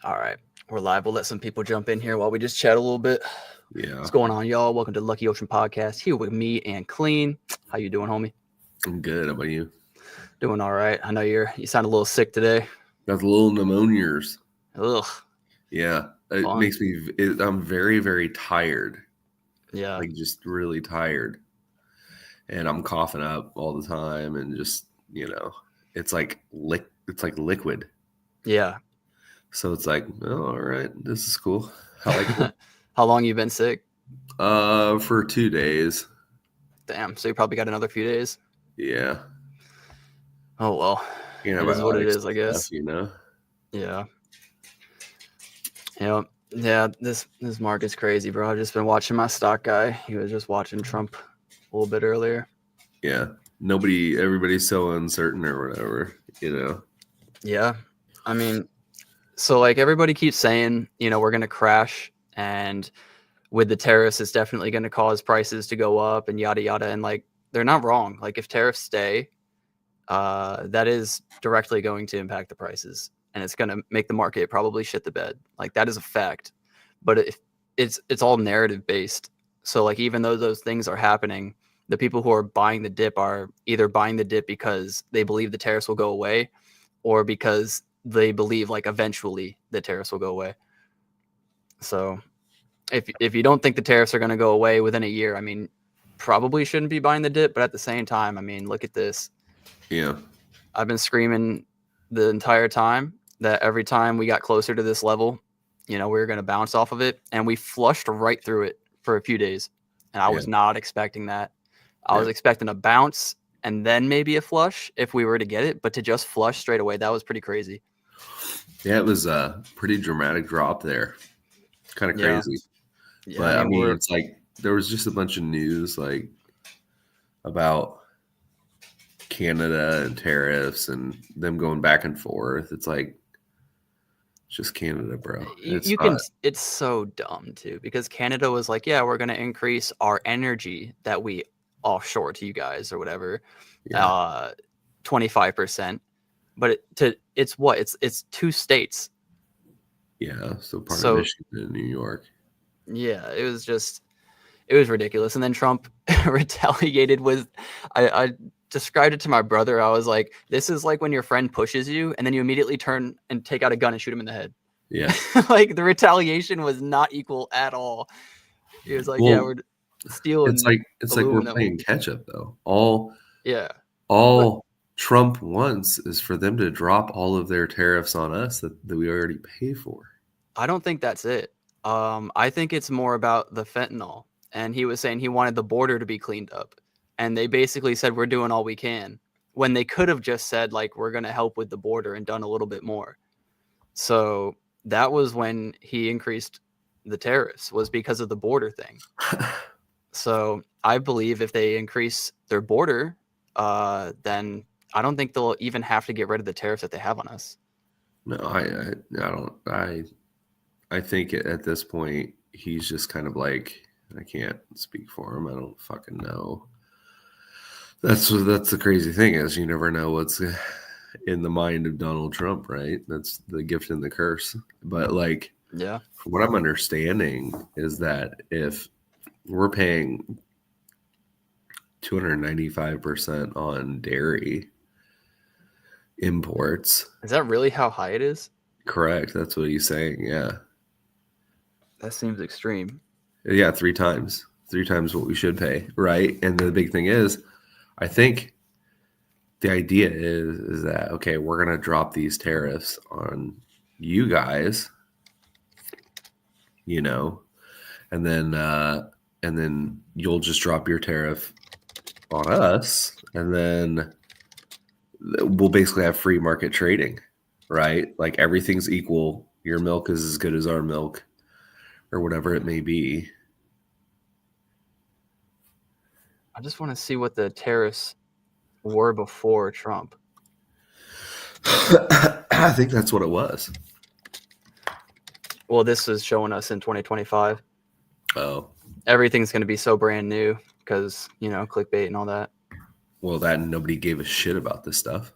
All right, we're live. We'll let some people jump in here while we just chat a little bit. Yeah, What's going on, y'all? Welcome to Atlanick Ocean podcast. Here with me and Clean. How you doing, homie? I'm good. How about you? Doing all right. I know you sound a little sick today. Got the little pneumonias. Ugh. Yeah, it Fun. makes me. I'm very, very tired. Yeah. Like just really tired, and I'm coughing up all the time, and just it's like It's like liquid. Yeah. So it's like, oh, all right, this is cool. I like it. How long you been sick? For 2 days. Damn. So you probably got another few days. Yeah, Oh well. It is what it antibiotics is, I and guess. stuff. Yeah. Yeah. Yeah. This market's crazy, bro. I've just been watching my stock guy. He was just watching Trump a little bit earlier. Yeah, everybody's so uncertain or whatever. Yeah. I mean, so like everybody keeps saying, we're going to crash, and with the tariffs, it's definitely going to cause prices to go up and yada, yada. And like, they're not wrong. Like if tariffs stay, that is directly going to impact the prices, and it's going to make the market probably shit the bed. Like that is a fact, but it's all narrative based. So like, even though those things are happening, the people who are buying the dip are either buying the dip because they believe the tariffs will go away, or because they believe like eventually the tariffs will go away. So if you don't think the tariffs are going to go away within a year, I mean, probably shouldn't be buying the dip. But at the same time, I mean, look at this. Yeah. I've been screaming the entire time that every time we got closer to this level, we were going to bounce off of it, and we flushed right through it for a few days. And I was not expecting that. I was expecting a bounce and then maybe a flush if we were to get it, but to just flush straight away, that was pretty crazy. Yeah, it was a pretty dramatic drop there. Kind of crazy. Yeah, But I mean, it's like there was just a bunch of news like about Canada and tariffs and them going back and forth. It's like it's just Canada, bro. It's so dumb too, because Canada was like, yeah, we're going to increase our energy that we offshore to you guys or whatever, 25%. But it's two states. Yeah, so part of Michigan and New York. Yeah, it was ridiculous. And then Trump retaliated with, I described it to my brother. I was like, this is like when your friend pushes you and then you immediately turn and take out a gun and shoot him in the head. Yeah. Like the retaliation was not equal at all. He was like, yeah, we're stealing. It's like we're playing catch up though. All Trump wants is for them to drop all of their tariffs on us that we already pay for. I don't think that's it. I think it's more about the fentanyl. And he was saying he wanted the border to be cleaned up. And they basically said, we're doing all we can, when they could have just said, like, we're going to help with the border and done a little bit more. So that was when he increased the tariffs, was because of the border thing. So I believe if they increase their border, then I don't think they'll even have to get rid of the tariffs that they have on us. No, I don't. I think at this point, he's just kind of like, I can't speak for him. I don't fucking know. That's the crazy thing is you never know what's in the mind of Donald Trump, right? That's the gift and the curse. But like, yeah, from what I'm understanding is that if we're paying 295% on dairy imports. Is that really how high it is? Correct. That's what he's saying. Yeah. That seems extreme. Yeah, 3 times. 3 times what we should pay, right? And the big thing is, I think the idea is that, okay, we're going to drop these tariffs on you guys, and then you'll just drop your tariff on us, and then we'll basically have free market trading, right? Like everything's equal. Your milk is as good as our milk or whatever it may be. I just want to see what the tariffs were before Trump. I think that's what it was. Well, this is showing us in 2025. Oh. Everything's going to be so brand new because, clickbait and all that. Well, that nobody gave a shit about this stuff.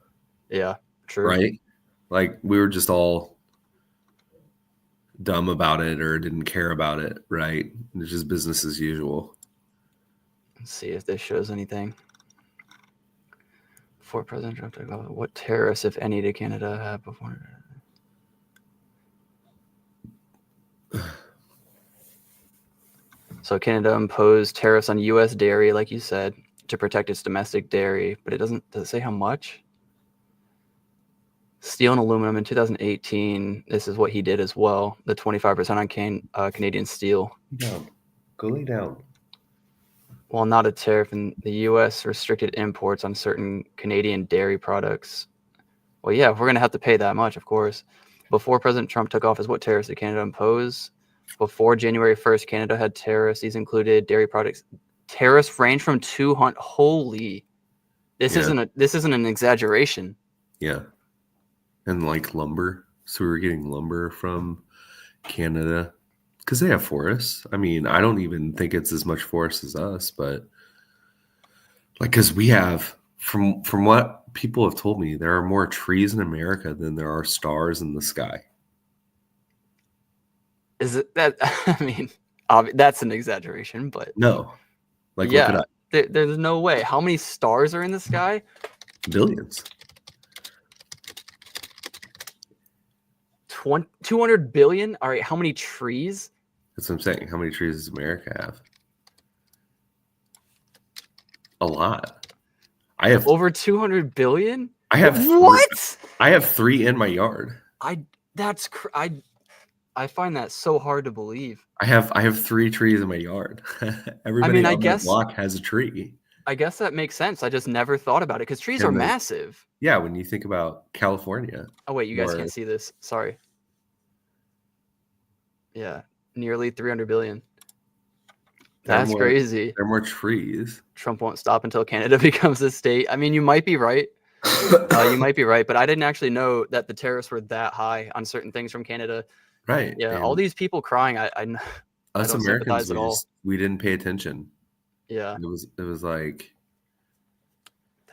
Yeah, true. Right? Like we were just all dumb about it or didn't care about it, right? It's just business as usual. Let's see if this shows anything. Before President Trump took over, what tariffs, if any, did Canada have before? So Canada imposed tariffs on U.S. dairy, like you said, to protect its domestic dairy, but does it say how much? Steel and aluminum in 2018. This is what he did as well. The 25% on Canadian steel. Down. Go lay down. While not a tariff, in the U.S. restricted imports on certain Canadian dairy products. Well, yeah, we're going to have to pay that much, of course. Before President Trump took office, what tariffs did Canada impose? Before January 1st, Canada had tariffs. These included dairy products. Tariffs range from 200. Holy, this isn't an exaggeration. Yeah, and like lumber. So we were getting lumber from Canada because they have forests. I mean, I don't even think it's as much forest as us, but like because we have from what people have told me, there are more trees in America than there are stars in the sky. Is it that? I mean, that's an exaggeration, but no, like yeah, look it up. There's no way. How many stars are in the sky? Billions. 200 billion. All right, how many trees? That's what I'm saying. How many trees does America have? A lot. I have over 200 billion. I have what? I have 3 in my yard. I find that so hard to believe. I have 3 trees in my yard. Everybody on my block has a tree. I guess that makes sense. I just never thought about it because trees are massive. Yeah, when you think about California. Oh wait, you guys can't see this. Sorry. Yeah, nearly 300 billion. That's crazy. There are more trees. Trump won't stop until Canada becomes a state. I mean, you might be right. You might be right, but I didn't actually know that the tariffs were that high on certain things from Canada. Right. Yeah, all these people crying. Us don't Americans, we didn't pay attention. Yeah. It was like,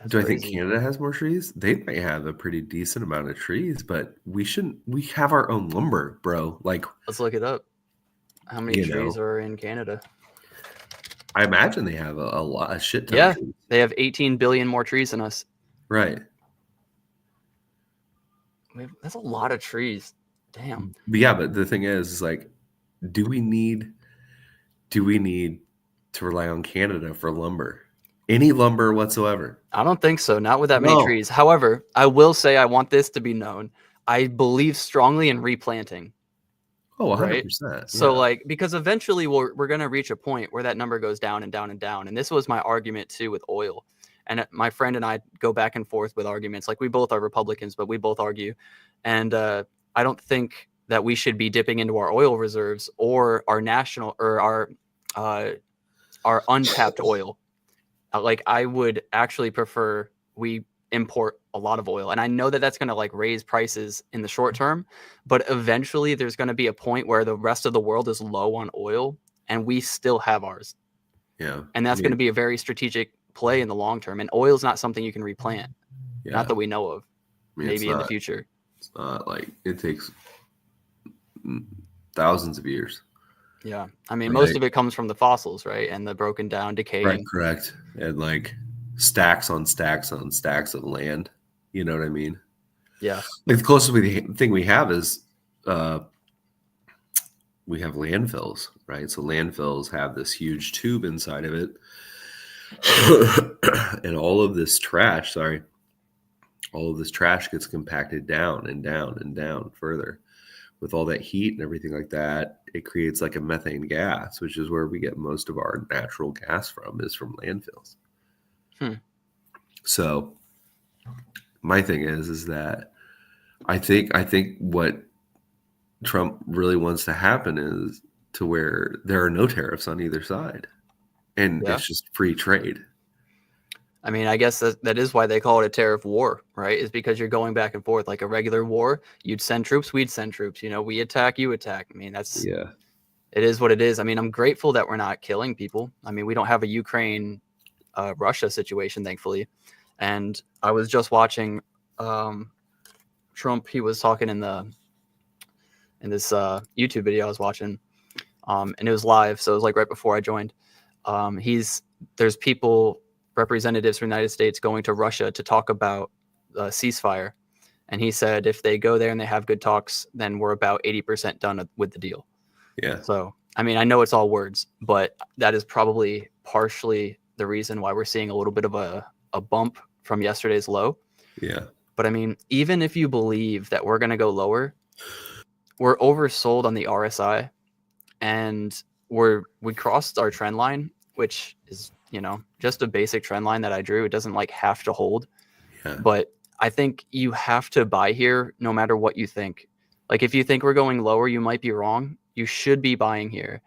do I think Canada has more trees? They might have a pretty decent amount of trees, but we have our own lumber, bro. Like, let's look it up. How many trees are in Canada? I imagine they have a shit ton. Yeah, they have 18 billion more trees than us. Right. That's a lot of trees. Damn. But yeah, but the thing is like, do we need to rely on Canada for lumber? Any lumber whatsoever? I don't think so. Not with that many trees. However, I will say I want this to be known. I believe strongly in replanting. Oh, 100%. Right? Yeah. So like, because eventually we're going to reach a point where that number goes down and down and down. And this was my argument too with oil. And my friend and I go back and forth with arguments. Like we both are Republicans, but we both argue. And I don't think that we should be dipping into our oil reserves or our national or our untapped oil. Like I would actually prefer we import a lot of oil. And I know that that's going to like raise prices in the short term, but eventually there's going to be a point where the rest of the world is low on oil and we still have ours. Yeah. And that's going to be a very strategic play in the long term. And oil is not something you can replant. Yeah. Not that we know of. Maybe in the future. It's not like it takes thousands of years. Yeah. I mean, most of it comes from the fossils, right? And the broken down, decaying. Right, correct. And like stacks on stacks on stacks of land. You know what I mean? Yeah. Like the closest thing we have is we have landfills, right? So landfills have this huge tube inside of it. And all of this trash gets compacted down and down and down further. With all that heat and everything like that, it creates like a methane gas, which is where we get most of our natural gas from, is from landfills. So my thing is that I think what Trump really wants to happen is to where there are no tariffs on either side, and it's just free trade. I mean, I guess that is why they call it a tariff war, right? Is because you're going back and forth like a regular war. You'd send troops, we'd send troops. You know, we attack, you attack. I mean, it is what it is. I mean, I'm grateful that we're not killing people. I mean, we don't have a Ukraine, Russia situation, thankfully. And I was just watching Trump. He was talking in the in this YouTube video I was watching, and it was live, so it was like right before I joined. There's people, representatives from the United States going to Russia to talk about ceasefire, and he said if they go there and they have good talks, then we're about 80% done with the deal. Yeah. So I mean, I know it's all words, but that is probably partially the reason why we're seeing a little bit of a bump from yesterday's low. Yeah. But I mean, even if you believe that we're going to go lower, we're oversold on the RSI, and we crossed our trend line, which is, just a basic trend line that I drew. It doesn't like have to hold, but I think you have to buy here no matter what you think. Like if you think we're going lower, you might be wrong. You should be buying here.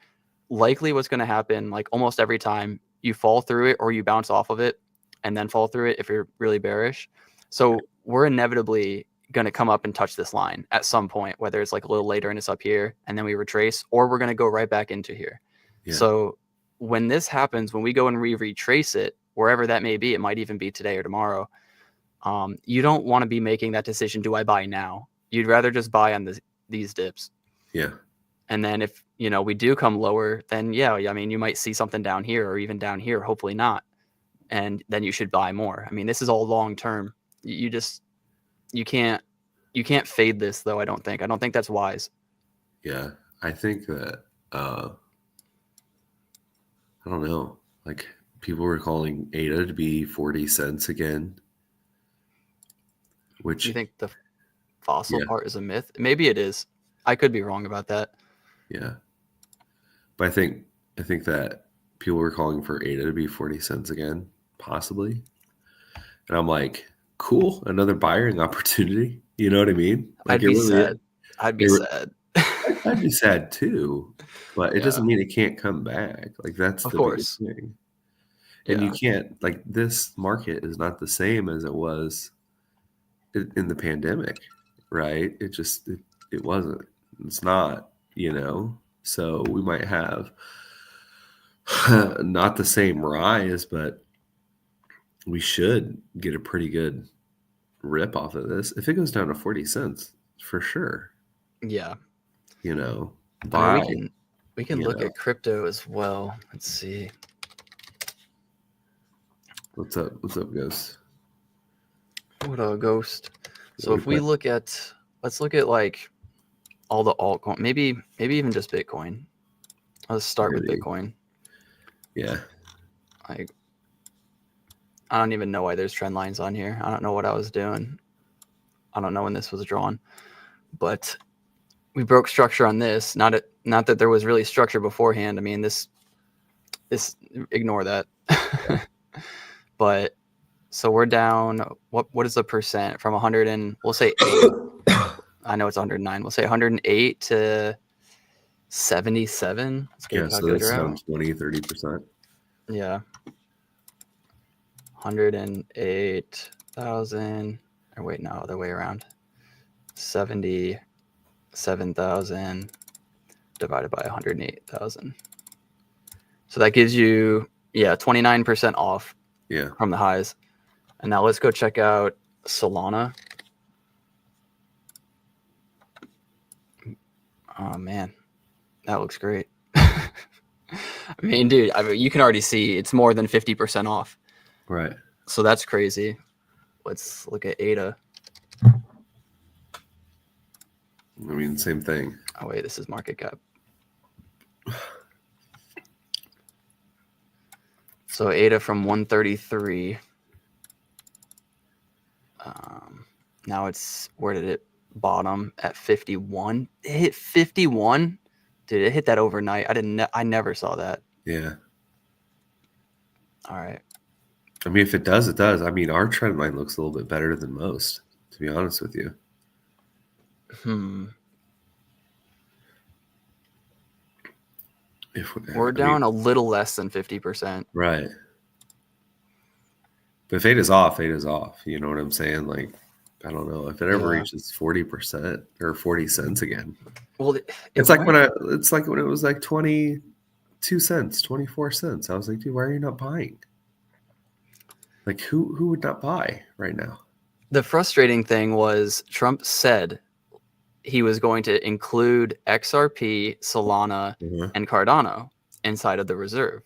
Likely what's going to happen, like almost every time, you fall through it or you bounce off of it and then fall through it if you're really bearish. So we're inevitably going to come up and touch this line at some point, whether it's like a little later and it's up here and then we retrace, or we're going to go right back into here. Yeah. So when this happens, when we go and retrace it, wherever that may be, it might even be today or tomorrow. You don't want to be making that decision. Do I buy now? You'd rather just buy on these dips. Yeah. And then if, we do come lower, then yeah, I mean, you might see something down here or even down here, hopefully not. And then you should buy more. I mean, this is all long-term. You can't fade this though. I don't think that's wise. Yeah. I think that, I don't know, like people were calling ADA to be 40 cents again, which you think the fossil part is a myth? Maybe it is. I could be wrong about that. Yeah. But I think that people were calling for ADA to be 40 cents again, possibly. And I'm like, cool, another buying opportunity. You know what I mean? Like, I'd be sad. I'd be sad. I'd be sad too. But it doesn't mean it can't come back. Like that's the biggest thing. And you can't, like, this market is not the same as it was in the pandemic, right? It wasn't. It's not, So we might have not the same rise, but we should get a pretty good rip off of this. If it goes down to 40 cents, for sure. Yeah. Buy. I mean, we can look at crypto as well. Let's see. What's up, Ghost? What a Ghost. So if we let's look at like all the altcoin, maybe even just Bitcoin. Let's start with Bitcoin. Yeah. I don't even know why there's trend lines on here. I don't know what I was doing. I don't know when this was drawn, but we broke structure on this. Not that there was really structure beforehand. I mean, this ignore that. But so we're down. What is the percent from 100 and we'll say 8. I know it's 109. We'll say 108 to 77. Let's get a calculator so that's out. down 20-30%. Yeah. 108,000. Or wait, no, other way around. 77,000 divided by 108,000. So that gives you 29% off. Yeah. From the highs. And now let's go check out Solana. Oh man, that looks great. I mean, dude, you can already see it's more than 50% off. Right. So that's crazy. Let's look at ADA. I mean, same thing. Oh wait, this is market cap. So ADA from 133. Now where did it bottom? At 51. It hit 51. Dude, it hit that overnight. I never saw that. Yeah. All right. I mean, if it does, it does. I mean, our trend line looks a little bit better than most, to be honest with you. We're down a little less than 50%. Right. But if ADA's off, ADA's off. You know what I'm saying? Like, I don't know if it ever reaches 40% or 40 cents again. Well, it's like when it was like 22 cents, 24 cents. I was like, dude, why are you not buying? Like, who would not buy right now? The frustrating thing was Trump said he was going to include XRP, Solana, and Cardano inside of the reserve.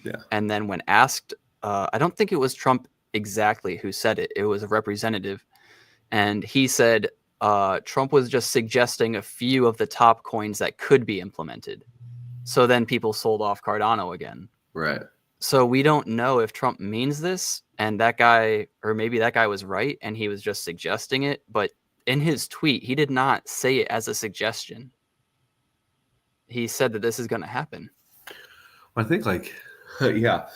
Yeah. And then when asked, I don't think it was Trump exactly who said it. It was a representative. And he said Trump was just suggesting a few of the top coins that could be implemented. So then people sold off Cardano again. Right. So we don't know if Trump means this, and that guy, or maybe that guy was right and he was just suggesting it. But in his tweet, he did not say it as a suggestion. He said that this is going to happen. I think, like, yeah.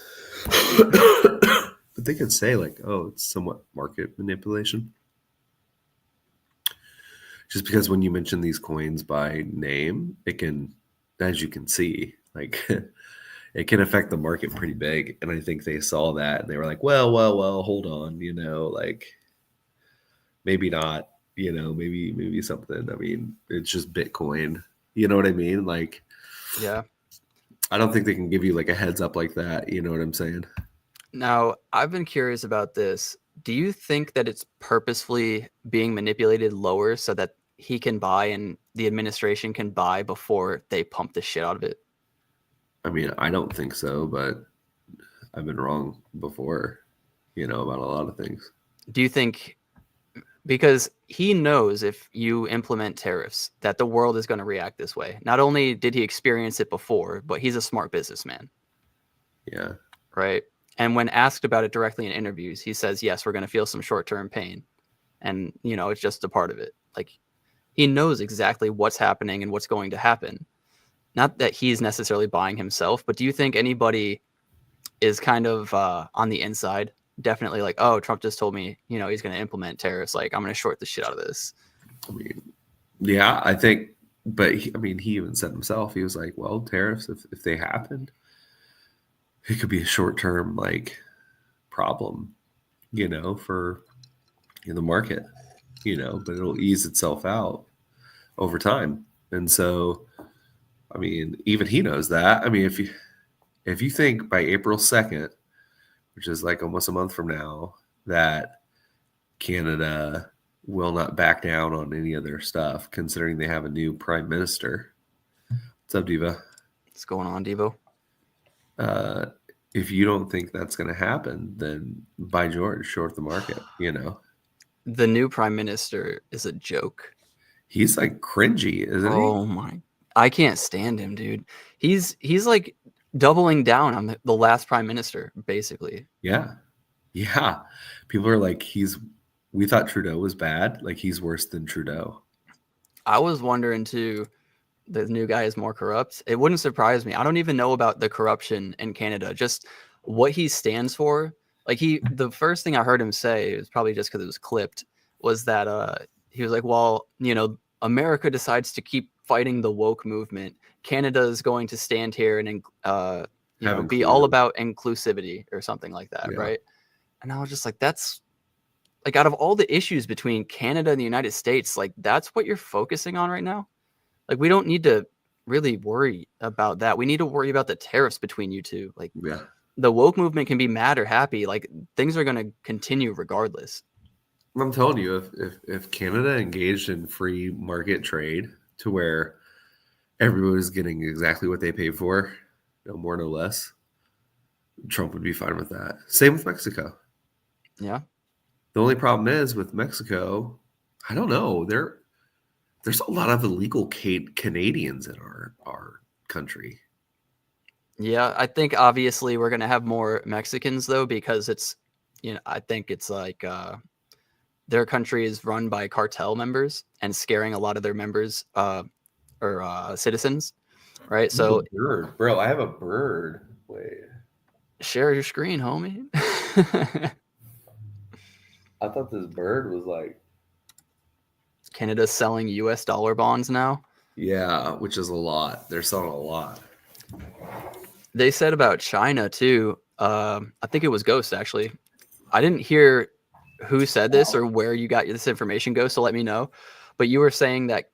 But they could say, like, oh, it's somewhat market manipulation. Just because when you mention these coins by name, it can, as you can see, like, it can affect the market pretty big. And I think they saw that and they were like, well, hold on, like, maybe not, maybe something. I mean, it's just Bitcoin. You know what I mean? Like, yeah. I don't think they can give you like a heads up like that. You know what I'm saying? Now, I've been curious about this. Do you think that it's purposefully being manipulated lower so that he can buy and the administration can buy before they pump the shit out of it? I mean, I don't think so, but I've been wrong before, about a lot of things. Do you think, because he knows if you implement tariffs that the world is going to react this way. Not only did he experience it before, but he's a smart businessman. Yeah. Right. And when asked about it directly in interviews, he says, yes, we're going to feel some short-term pain. And, it's just a part of it. Like, he knows exactly what's happening and what's going to happen. Not that he's necessarily buying himself, but do you think anybody is kind of on the inside, definitely like, oh, Trump just told me, he's going to implement tariffs. Like, I'm going to short the shit out of this. I mean, yeah, I think, but he even said himself, he was like, well, tariffs, if they happened, it could be a short-term like problem, for the market, but it'll ease itself out over time. And so, I mean, even he knows that. I mean, if you think by April 2nd, which is like almost a month from now, that Canada will not back down on any of their stuff, considering they have a new prime minister. What's up, Diva? What's going on, Devo? If you don't think that's going to happen, then by George, short the market, The new prime minister is a joke. He's like cringy, isn't he? Oh my, I can't stand him, dude. He's like doubling down on the last prime minister, basically. Yeah. People are like, we thought Trudeau was bad. Like, he's worse than Trudeau. I was wondering too, the new guy is more corrupt. It wouldn't surprise me. I don't even know about the corruption in Canada, just what he stands for. Like, the first thing I heard him say, it was probably just because it was clipped, was that he was like, well, America decides to keep fighting the woke movement. Canada is going to stand here and be all about inclusivity or something like that, yeah. Right? And I was just like, that's like, out of all the issues between Canada and the United States, like, that's what you're focusing on right now. Like, we don't need to really worry about that. We need to worry about the tariffs between you two. Like, yeah. The woke movement can be mad or happy. Like, things are going to continue regardless. I'm telling you, if Canada engaged in free market trade to where everybody's getting exactly what they paid for, no more, no less, Trump would be fine with that. Same with Mexico. Yeah. The only problem is with Mexico, I don't know. There's a lot of illegal Canadians in our country. Yeah, I think obviously we're going to have more Mexicans, though, because it's, I think it's like their country is run by cartel members and scaring a lot of their members or citizens, right? So, bird. Bro, I have a bird. Wait. Share your screen, homie. I thought this bird was like... Canada's selling US dollar bonds now? Yeah, which is a lot. They're selling a lot. They said about China, too. I think it was Ghost, actually. I didn't hear who said this or where you got this information, Ghost, so let me know. But you were saying that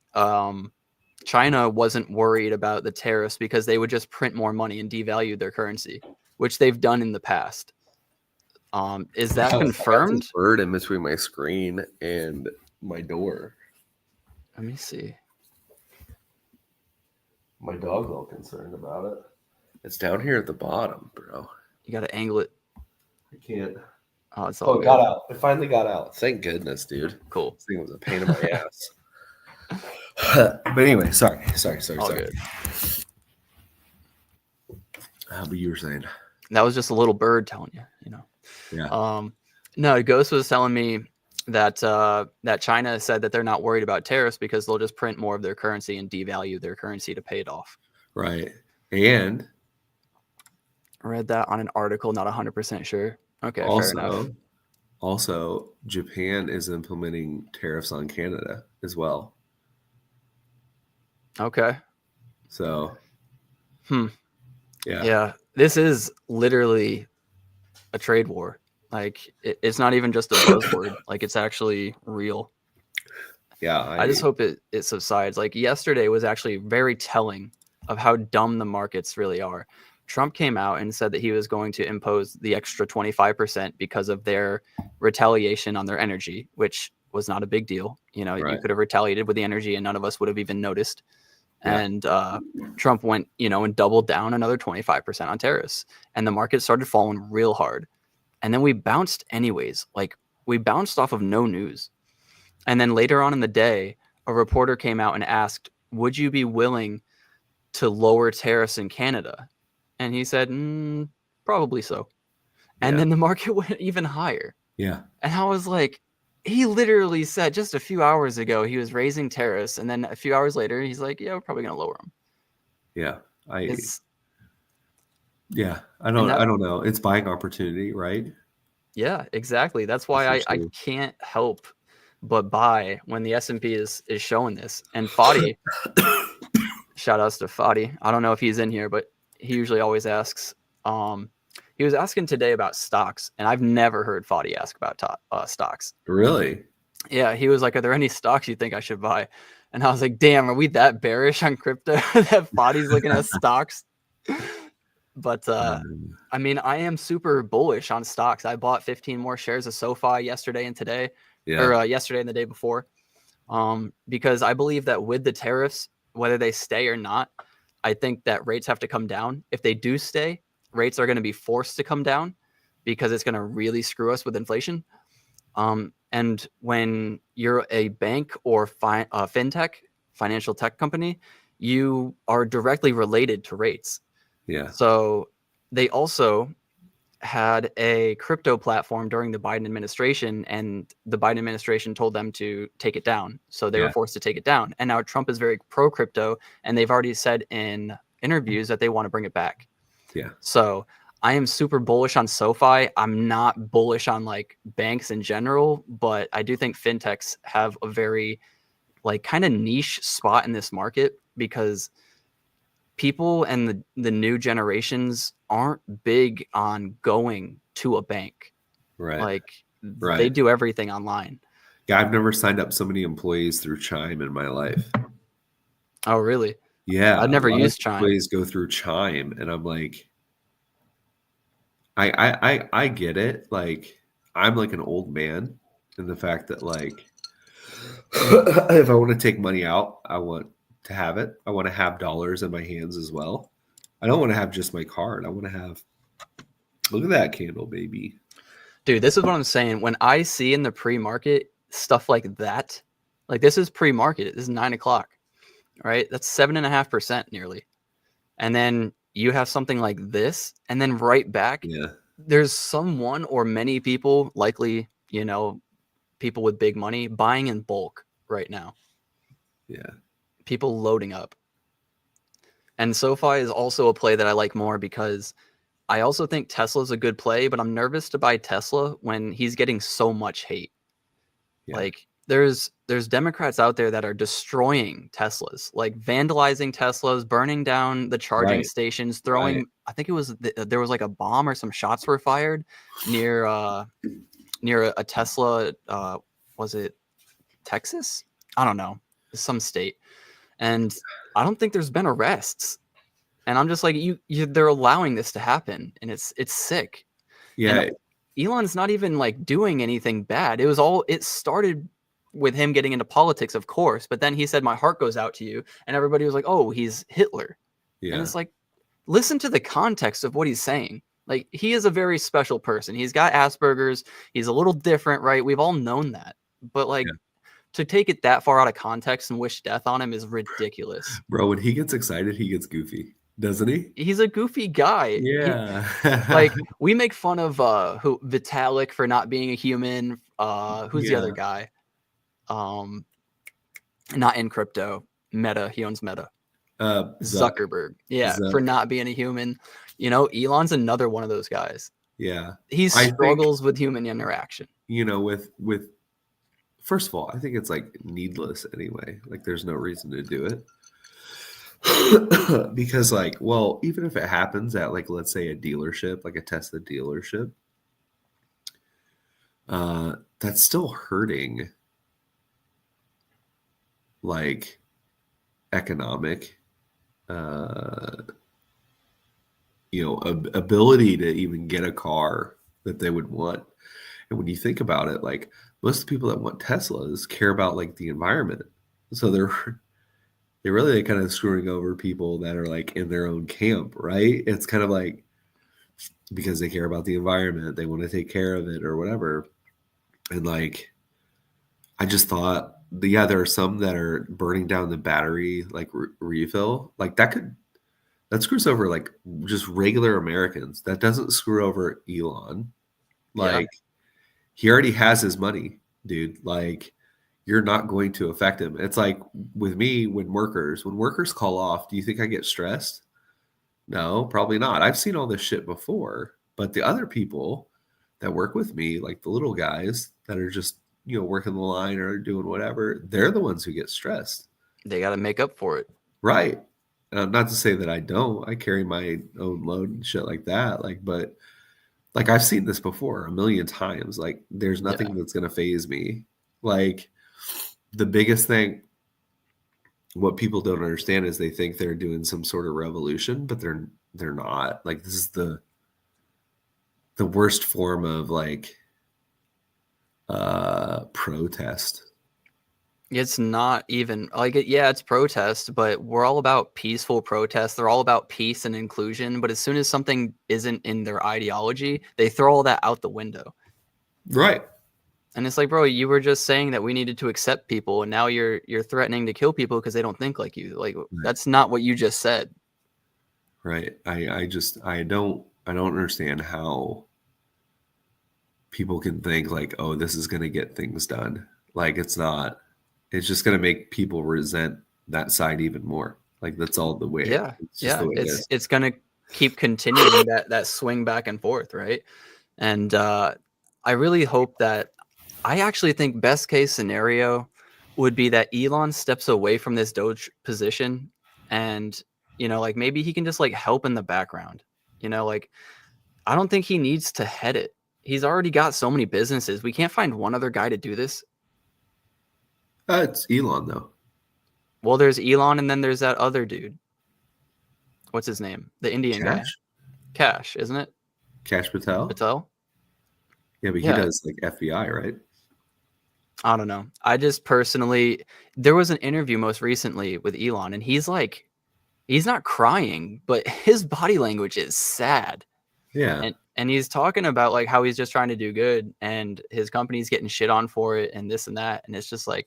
China wasn't worried about the tariffs because they would just print more money and devalue their currency, which they've done in the past. Is that confirmed? Bird in between my screen and my door. Let me see. My dog's all concerned about it. It's down here at the bottom, bro. You got to angle it. I can't. Oh, it's all It good. got out. It finally got out. Thank goodness, dude. Cool. This thing was a pain in my ass. But anyway, sorry. All good. But you were saying that was just a little bird telling you, you know. Yeah. No, Ghost was telling me that that China said that they're not worried about tariffs because they'll just print more of their currency and devalue their currency to pay it off. Right. And I read that on an article, not 100% sure. Okay, fair enough. Also, Japan is implementing tariffs on Canada as well. Okay. So. Yeah. This is literally a trade war. Like it's not even just a buzzword. Like it's actually real. Yeah. I just hope it subsides. Like yesterday was actually very telling of how dumb the markets really are. Trump came out and said that he was going to impose the extra 25% because of their retaliation on their energy, which was not a big deal. You know, you could have retaliated with the energy and none of us would have even noticed. Yeah. And Trump went, you know, and doubled down another 25% on tariffs. And the market started falling real hard. And then we bounced anyways. Like we bounced off of no news. And then later on in the day, a reporter came out and asked, would you be willing to lower tariffs in Canada? And he said, probably so. And then the market went even higher. Yeah. And I was like, he literally said just a few hours ago he was raising tariffs, and then a few hours later he's like, "Yeah, we're probably gonna lower them." Yeah, I don't know. It's buying opportunity, right? Yeah, exactly. That's why I can't help but buy when the S&P is showing this. And Fadi, shout outs to Fadi. I don't know if he's in here, but he usually always asks. He was asking today about stocks, and I've never heard Fadi ask about stocks. Really? Yeah, he was like, are there any stocks you think I should buy? And I was like, damn, are we that bearish on crypto that Fadi's looking at stocks? But I mean, I am super bullish on stocks. I bought 15 more shares of SoFi yesterday and today, or yesterday and the day before, because I believe that with the tariffs, whether they stay or not, I think that rates have to come down. If they do stay, rates are going to be forced to come down because it's going to really screw us with inflation. And when you're a bank or fintech, financial tech company, you are directly related to rates. Yeah. So they also had a crypto platform during the Biden administration, and the Biden administration told them to take it down. So they were forced to take it down. And now Trump is very pro crypto, and they've already said in interviews that they want to bring it back. Yeah. So I am super bullish on SoFi. I'm not bullish on like banks in general, but I do think fintechs have a very like kind of niche spot in this market because people and the new generations aren't big on going to a bank. Right. Like they do everything online. Yeah, I've never signed up so many employees through Chime in my life. Oh, really? Yeah. I've never used Chime. Employees go through Chime, and I'm like, I get it. Like, I'm like an old man in the fact that like, if I want to take money out, I want to have it. I want to have dollars in my hands as well. I don't want to have just my card. I want to have, look at that candle, baby. Dude, this is what I'm saying. When I see in the pre-market stuff like that, like this is pre-market. This is 9 o'clock, right? That's 7.5% nearly. And then you have something like this, and then right back, there's someone or many people, likely, you know, people with big money buying in bulk right now. Yeah. People loading up. And SoFi is also a play that I like more because I also think Tesla's a good play, but I'm nervous to buy Tesla when he's getting so much hate. Yeah. Like there's Democrats out there that are destroying Teslas, like vandalizing Teslas, burning down the charging stations, throwing, I think it was, there was like a bomb or some shots were fired near a Tesla. Was it Texas? I don't know. Some state. And I don't think there's been arrests. And I'm just like, they're allowing this to happen, and it's sick. Yeah. And Elon's not even like doing anything bad. It started with him getting into politics, of course. But then he said, "My heart goes out to you," and everybody was like, "Oh, he's Hitler." And Yeah. it's like, listen to the context of what he's saying. Like, he is a very special person. He's got Asperger's. He's a little different, right? We've all known that. But like, to take it that far out of context and wish death on him is ridiculous. Bro, when he gets excited, he gets goofy, doesn't he? He's a goofy guy. Yeah. Like, we make fun of who Vitalik for not being a human. Who's the other guy? Not in crypto. Meta. He owns Meta. Zuckerberg. Yeah, for not being a human. You know, Elon's another one of those guys. Yeah. He struggles with human interaction. You know, with first of all, I think it's like needless anyway. Like, there's no reason to do it. Because like, well, even if it happens at like, let's say a dealership, like a Tesla dealership, that's still hurting like economic ability to even get a car that they would want. And when you think about it, like, most of the people that want Teslas care about like the environment, so they're really kind of screwing over people that are like in their own camp, right? It's kind of like, because they care about the environment, they want to take care of it or whatever. And like, I just thought, there are some that are burning down the battery like refill, like that screws over like just regular Americans. That doesn't screw over Elon. Like, he already has his money, dude. Like, you're not going to affect him. It's like with me, when workers call off, do you think I get stressed? No, probably not. I've seen all this shit before. But the other people that work with me, like the little guys that are just, working the line or doing whatever, they're the ones who get stressed. They got to make up for it. Right. Not to say that I don't. I carry my own load and shit like that. Like, but like, I've seen this before a million times. Like, there's nothing that's going to faze me. Like, the biggest thing, what people don't understand is they think they're doing some sort of revolution, but they're not. Like, this is the worst form of like protest. It's not even like it. Yeah, it's protest, but we're all about peaceful protest. They're all about peace and inclusion. But as soon as something isn't in their ideology, they throw all that out the window. Right. And it's like, bro, you were just saying that we needed to accept people, and now you're threatening to kill people because they don't think like you. Like, that's not what you just said. Right. I don't understand how people can think like, oh, this is going to get things done. Like, it's not. It's just going to make people resent that side even more. Like, that's all the way. Yeah. It's just the way it is. It's going to keep continuing that swing back and forth, right? And I really hope that, I actually think best case scenario would be that Elon steps away from this Doge position, and, like, maybe he can just like help in the background. Like, I don't think he needs to head it. He's already got so many businesses. We can't find one other guy to do this. It's Elon, though. Well, there's Elon, and then there's that other dude. What's his name? The Indian guy. Cash, isn't it? Cash Patel? Yeah, but he does like FBI, right? I don't know. I just personally, there was an interview most recently with Elon, and he's like, he's not crying, but his body language is sad. Yeah. And he's talking about like how he's just trying to do good, and his company's getting shit on for it and this and that. And it's just like,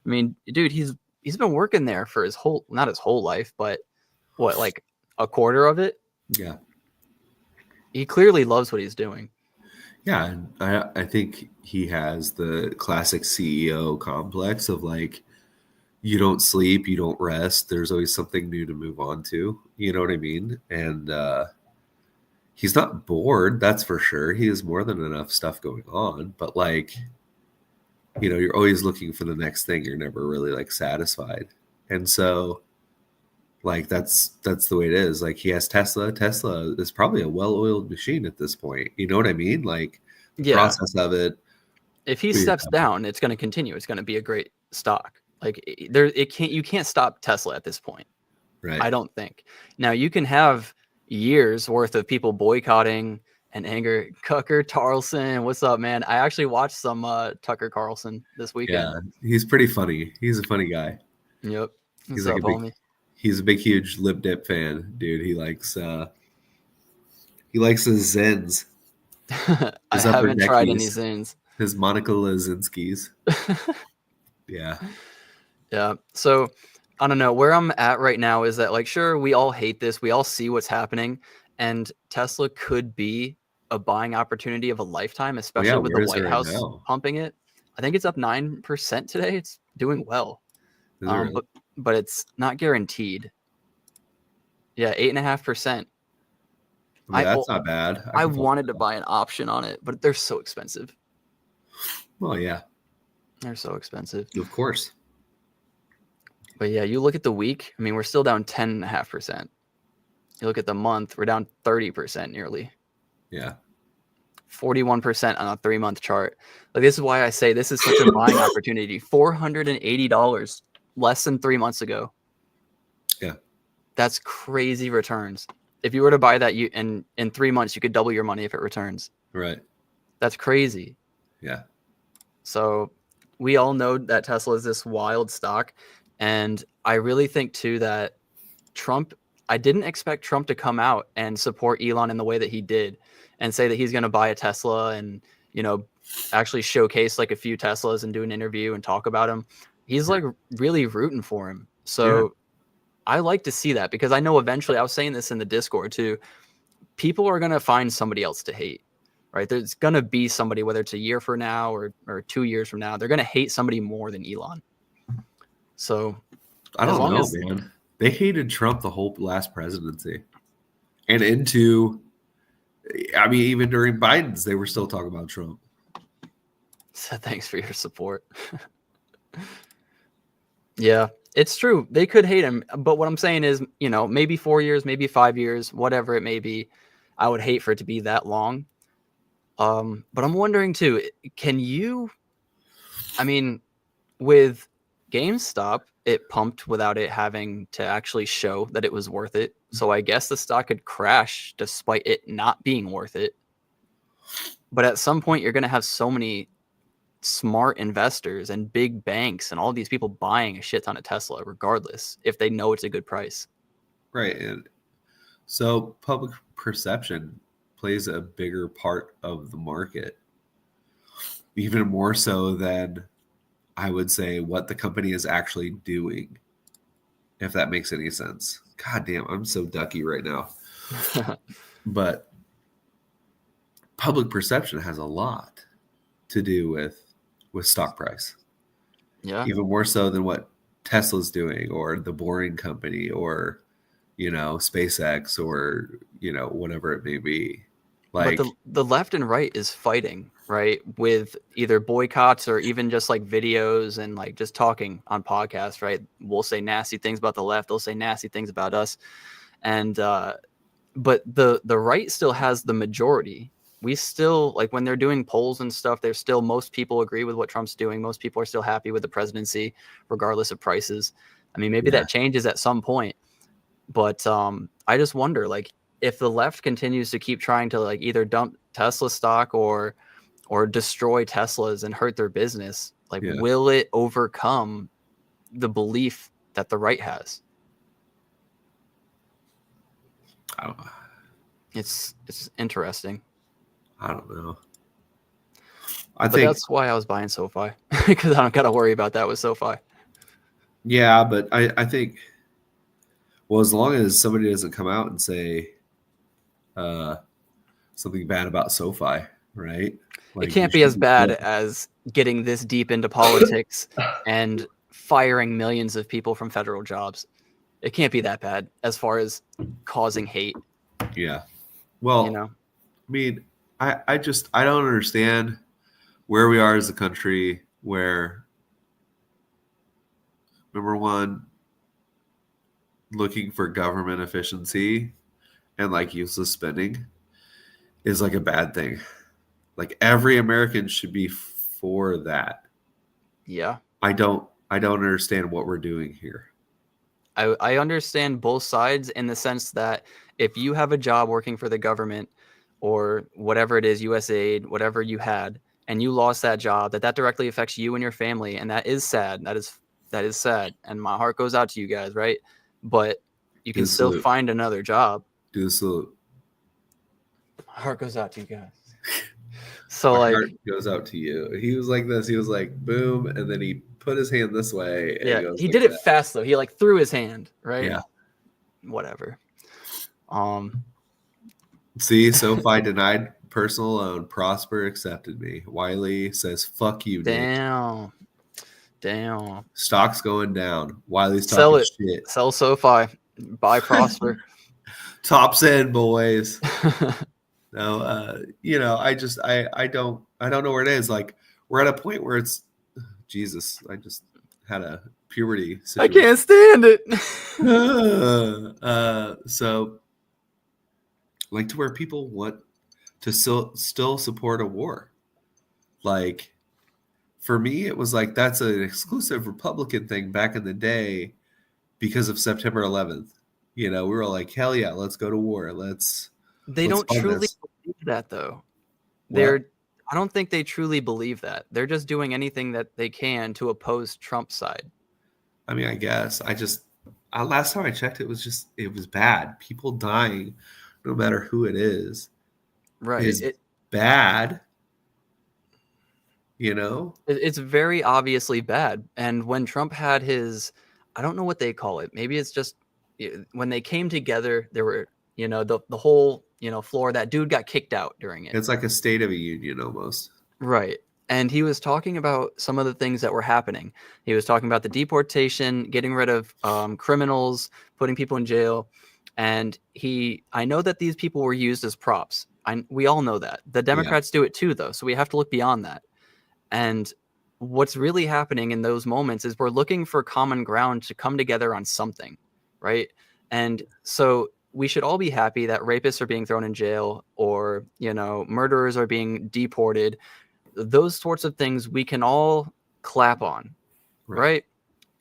I mean, dude, he's been working there for not his whole life, but what, like a quarter of it? Yeah. He clearly loves what he's doing. Yeah. I think he has the classic CEO complex of like, you don't sleep, you don't rest. There's always something new to move on to. You know what I mean? And he's not bored, that's for sure. He has more than enough stuff going on, but like, you're always looking for the next thing. You're never really like satisfied. And so like, that's the way it is. Like, he has Tesla. Tesla is probably a well-oiled machine at this point. You know what I mean? Like, the process of it. If he steps down, it's going to continue. It's going to be a great stock. Like, you can't stop Tesla at this point. Right. I don't think. Now, you can have years worth of people boycotting and anger. Tucker Carlson, what's up, man? I actually watched some Tucker Carlson this weekend. Yeah, he's pretty funny. He's a funny guy. Yep. He's What's like up, homie? he's a big, huge Lib Dip fan, dude. He likes his Zens, I his upper haven't tried any deckies, Zins. his Monica Lezinskis. Yeah. Yeah. So I don't know where I'm at right now is that like, sure, we all hate this. We all see what's happening, and Tesla could be a buying opportunity of a lifetime, Well, especially yeah, with the where is it White right House now? pumping it. I think it's up 9% today. It's doing well. Is it really? But it's not guaranteed. Yeah, 8.5%. I mean, that's not bad. I can fuck wanted with to that. buy an option on it, but they're so expensive. Well, yeah, They're so expensive. of course. But yeah, you look at the week. I mean, we're still down 10.5%. You look at the month, we're down 30% nearly. Yeah. 41% on a 3-month chart. Like, this is why I say this is such a buying opportunity. $480 less than 3 months ago. Yeah. That's crazy returns. If you were to buy that, you in 3 months, you could double your money if it returns. Right. That's crazy. Yeah. So we all know that Tesla is this wild stock. And I really think too that I didn't expect Trump to come out and support Elon in the way that he did and say that he's going to buy a Tesla and, actually showcase like a few Teslas and do an interview and talk about him. He's like really rooting for him. So I like to see that, because I know eventually, I was saying this in the Discord too, people are going to find somebody else to hate, right? There's going to be somebody, whether it's a year from now or 2 years from now, they're going to hate somebody more than Elon. So I don't know, man. They hated Trump the whole last presidency. And even during Biden's, they were still talking about Trump. So thanks for your support. Yeah, it's true. They could hate him. But what I'm saying is, maybe 4 years, maybe 5 years, whatever it may be, I would hate for it to be that long. But I'm wondering too, with GameStop, it pumped without it having to actually show that it was worth it. So I guess the stock could crash despite it not being worth it. But at some point, you're going to have so many smart investors and big banks and all these people buying a shit ton of Tesla, regardless, if they know it's a good price. Right. And so public perception plays a bigger part of the market, even more so than, I would say, what the company is actually doing, if that makes any sense. God damn, I'm so ducky right now. But public perception has a lot to do with stock price. Yeah. Even more so than what Tesla's doing, or the Boring Company, or, SpaceX, or, whatever it may be. Like, but the left and right is fighting, right, with either boycotts or even just like videos and like just talking on podcasts, right? We'll say nasty things about the left, they'll say nasty things about us, and but the right still has the majority. We still, like, when they're doing polls and stuff, there's still, most people agree with what Trump's doing. Most people are still happy with the presidency, regardless of prices. I mean, maybe that changes at some point, but I just wonder, like, if the left continues to keep trying to like either dump Tesla stock or destroy Teslas and hurt their business, like, will it overcome the belief that the right has? I don't know. It's interesting. I don't know. But that's why I was buying SoFi, because I don't got to worry about that with SoFi. Yeah, but I think, well, as long as somebody doesn't come out and say something bad about SoFi, right? Like, it can't be as bad as getting this deep into politics and firing millions of people from federal jobs. It can't be that bad as far as causing hate. Yeah. Well, I mean, I don't understand where we are as a country where, number one, looking for government efficiency and like useless spending is like a bad thing. Like, every American should be for that. Yeah. I don't understand what we're doing here. I understand both sides in the sense that if you have a job working for the government, or whatever it is, USAID, whatever you had, and you lost that job, that directly affects you and your family, and that is sad. That is sad, and my heart goes out to you guys, right? But you Do can the still salute. find another job. Do the salute. My heart goes out to you guys. So My like, heart goes out to you. He was like this. He was like, boom, and then he put his hand this way, and yeah, he goes he like did it that. fast though. He like threw his hand, right? Yeah. Whatever. See, SoFi denied personal loan. Prosper accepted me. Wiley says, "Fuck you, Nate." Damn. Stock's going down. Wiley's Sell talking it. shit. Sell SoFi. Buy Prosper. Tops in, boys. No, I don't know where it is. Like, we're at a point where it's Jesus. I just had a puberty I situation. can't stand it. So like, to where people want to still support a war. Like, for me, it was like, that's an exclusive Republican thing back in the day because of September 11th. We were like, hell yeah, let's go to war. They Let's don't fund truly this. believe that though. What? I don't think they truly believe that. They're just doing anything that they can to oppose Trump's side. I mean, I guess last time I checked, it was bad. People dying, no matter who it is Right. bad. It's very obviously bad. And when Trump had his, I don't know what they call it. Maybe it's just when they came together, there were, the whole, floor, that dude got kicked out during it. It's like a State of a Union almost. Right. And he was talking about some of the things that were happening. He was talking about the deportation, getting rid of criminals, putting people in jail. And I know that these people were used as props. We all know that. The Democrats do it too, though. So we have to look beyond that. And what's really happening in those moments is we're looking for common ground to come together on something, right? And so we should all be happy that rapists are being thrown in jail, or, murderers are being deported. Those sorts of things we can all clap on, right?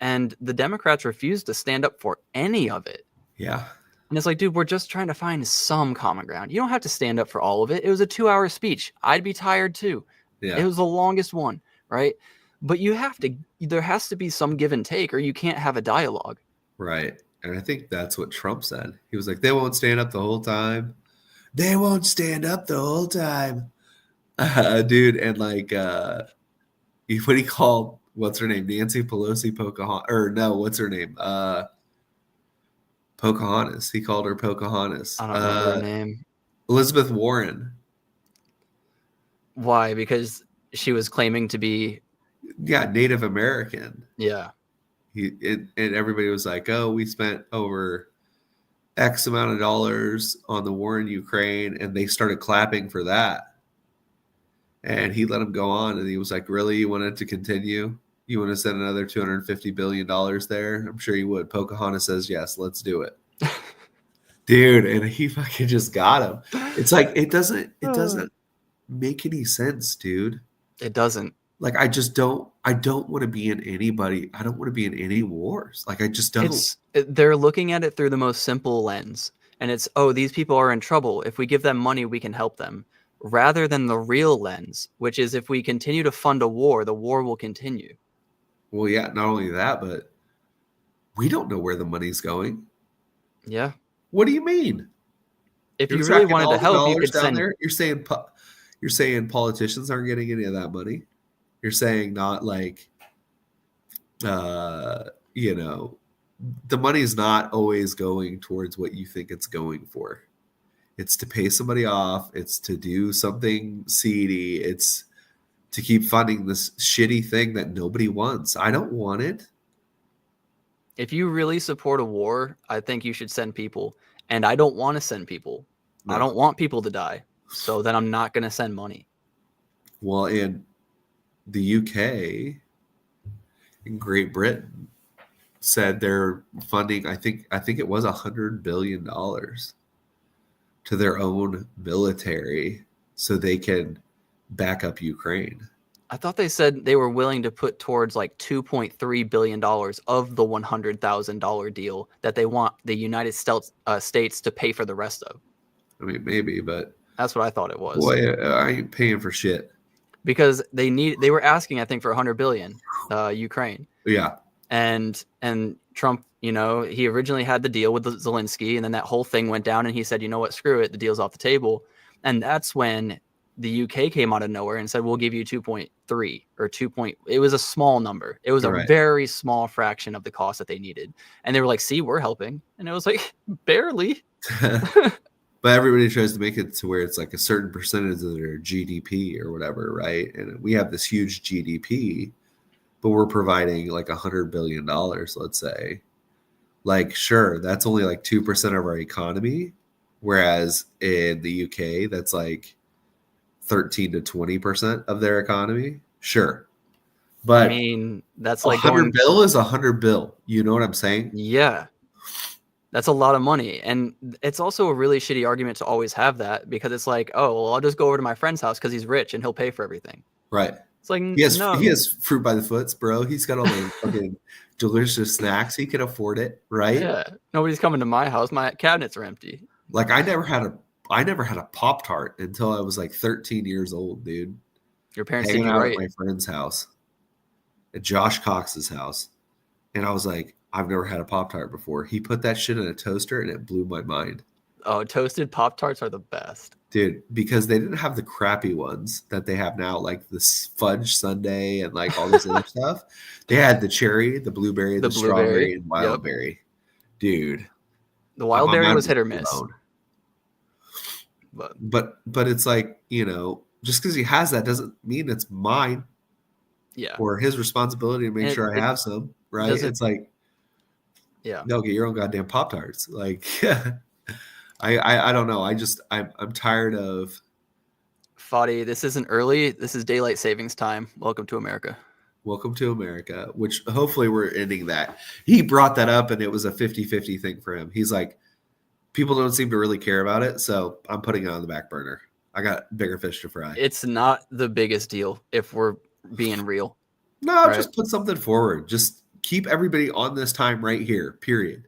And the Democrats refuse to stand up for any of it. Yeah. And it's like, dude, we're just trying to find some common ground. You don't have to stand up for all of it. It was a 2-hour speech. I'd be tired too. Yeah. It was the longest one, right? But there has to be some give and take, or you can't have a dialogue. Right. And I think that's what Trump said. He was like, they won't stand up the whole time. They won't stand up the whole time. Dude, and like, what he called, what's her name? Nancy Pelosi Pocahontas, or no, what's her name? Pocahontas. He called her Pocahontas. I don't remember her name. Elizabeth Warren. Why? Because she was claiming to be Native American. Yeah. And everybody was like, oh, we spent over X amount of dollars on the war in Ukraine, and they started clapping for that. And he let him go on, and he was like, really, you wanted to continue? You want to send another $250 billion there? I'm sure you would. Pocahontas says, yes, let's do it. Dude, and he fucking just got him. It's like, it doesn't make any sense, dude. It doesn't. Like, I don't want to be in I don't want to be in any wars. Like, I just don't. They're looking at it through the most simple lens. And it's, oh, these people are in trouble. If we give them money, we can help them. Rather than the real lens, which is, if we continue to fund a war, the war will continue. Well, yeah, not only that, but we don't know where the money's going. Yeah. What do you mean? If you really wanted to help, you could down send. There. You're saying politicians aren't getting any of that money. You're saying not like, the money is not always going towards what you think it's going for. It's to pay somebody off. It's to do something seedy. It's to keep funding this shitty thing that nobody wants. I don't want it. If you really support a war, I think you should send people. And I don't want to send people. No. I don't want people to die. So then I'm not going to send money. Well, in the UK and Great Britain said they're funding, I think it was $100 billion to their own military so they can back up Ukraine. I thought they said they were willing to put towards like $2.3 billion of the $100,000 deal that they want the United States to pay for the rest of. I mean, maybe, but That's what I thought it was. Boy, I ain't paying for shit. Because they were asking, I think, for 100 billion, Ukraine. Yeah. And Trump, you know, he originally had the deal with Zelensky, and then that whole thing went down, and he said, you know what, screw it, the deal's off the table. And that's when the UK came out of nowhere and said, we'll give you 2.3 or 2. It was a small number. It was a very small fraction of the cost that they needed. And they were like, see, we're helping. And it was like, barely. But everybody tries to make it to where it's like a certain percentage of their GDP or whatever, right? And we have this huge GDP, but we're providing like $100 billion, let's say. Like, sure, that's only like 2% of our economy. Whereas in the UK, that's like 13 to 20% of their economy. Sure. But I mean, that's like 100 bill is 100 bill. You know what I'm saying? Yeah. That's a lot of money. And it's also a really shitty argument to always have that, because it's like, oh, well, I'll just go over to my friend's house because he's rich and he'll pay for everything. Right. It's like, he has fruit by the foots, bro. He's got all the fucking delicious snacks. He can afford it, right? Yeah. Nobody's coming to my house. My cabinets are empty. Like I never had a Pop-Tart until I was like 13 years old, dude. Your parents hanging did you out right. at my friend's house, at Josh Cox's house. And I was like, I've never had a Pop-Tart before. He put that shit in a toaster and it blew my mind. Oh, toasted Pop-Tarts are the best. Dude, because they didn't have the crappy ones that they have now, like this fudge sundae and like all this other stuff. They had the cherry, the blueberry, the strawberry, and wild berry. Dude. The wild berry was hit or miss. But it's like, you know, just because he has that doesn't mean it's mine. Yeah. Or his responsibility to make sure I have some, right? It's like, yeah, no, get your own goddamn Pop-Tarts. Like, I don't know. I'm tired of. Fadi, this isn't early. This is daylight savings time. Welcome to America. Welcome to America, which hopefully we're ending that. He brought that up and it was a 50-50 thing for him. He's like, people don't seem to really care about it, so I'm putting it on the back burner. I got bigger fish to fry. It's not the biggest deal if we're being real. No, right? Just put something forward. Just keep everybody on this time right here, period.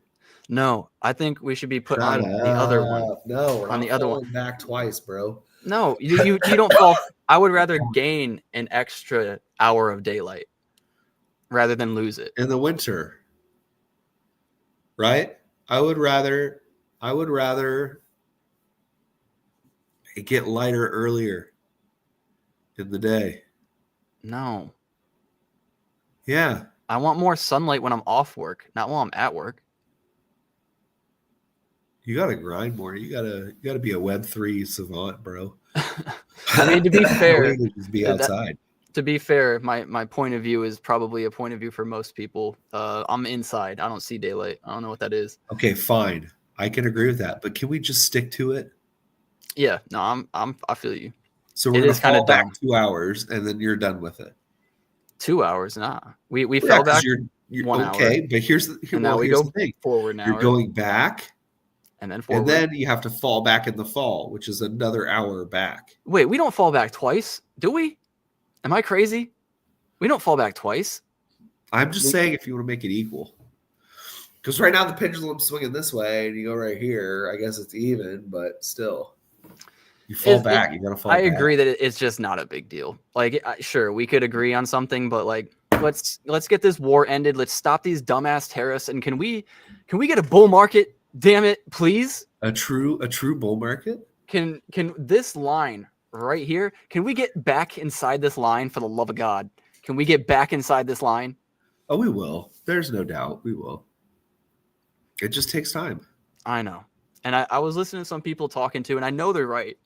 No, I think we should be put on the other one. No, we're on the other one. Back twice, bro. No, you don't fall. I would rather gain an extra hour of daylight rather than lose it. In the winter, right? I would rather it get lighter earlier in the day. No. Yeah. I want more sunlight when I'm off work, not while I'm at work. You gotta grind more. You gotta be a Web3 savant, bro. I mean, to be fair, just be outside. To be fair, my point of view is probably a point of view for most people. I'm inside. I don't see daylight. I don't know what that is. Okay, fine. I can agree with that, but can we just stick to it? Yeah, no, I feel you. So we're gonna fall back 2 hours, and then you're done with it. 2 hours, nah. We fell back. You're 1 hour. Okay, but here's the thing. Forward now. You're going back, and then forward, and then you have to fall back in the fall, which is another hour back. Wait, we don't fall back twice, do we? Am I crazy? We don't fall back twice. I'm just saying, if you want to make it equal. Because right now the pendulum's swinging this way, and you go right here. I guess it's even, but still, you fall back. You gotta fall back. I agree that it's just not a big deal. Like, sure, we could agree on something, but like, let's get this war ended. Let's stop these dumbass tariffs, and can we get a bull market? Damn it, please. A true bull market. Can this line right here? Can we get back inside this line, for the love of God? Can we get back inside this line? Oh, we will. There's no doubt we will. It just takes time. I know. And I was listening to some people talking to, and I know they're right.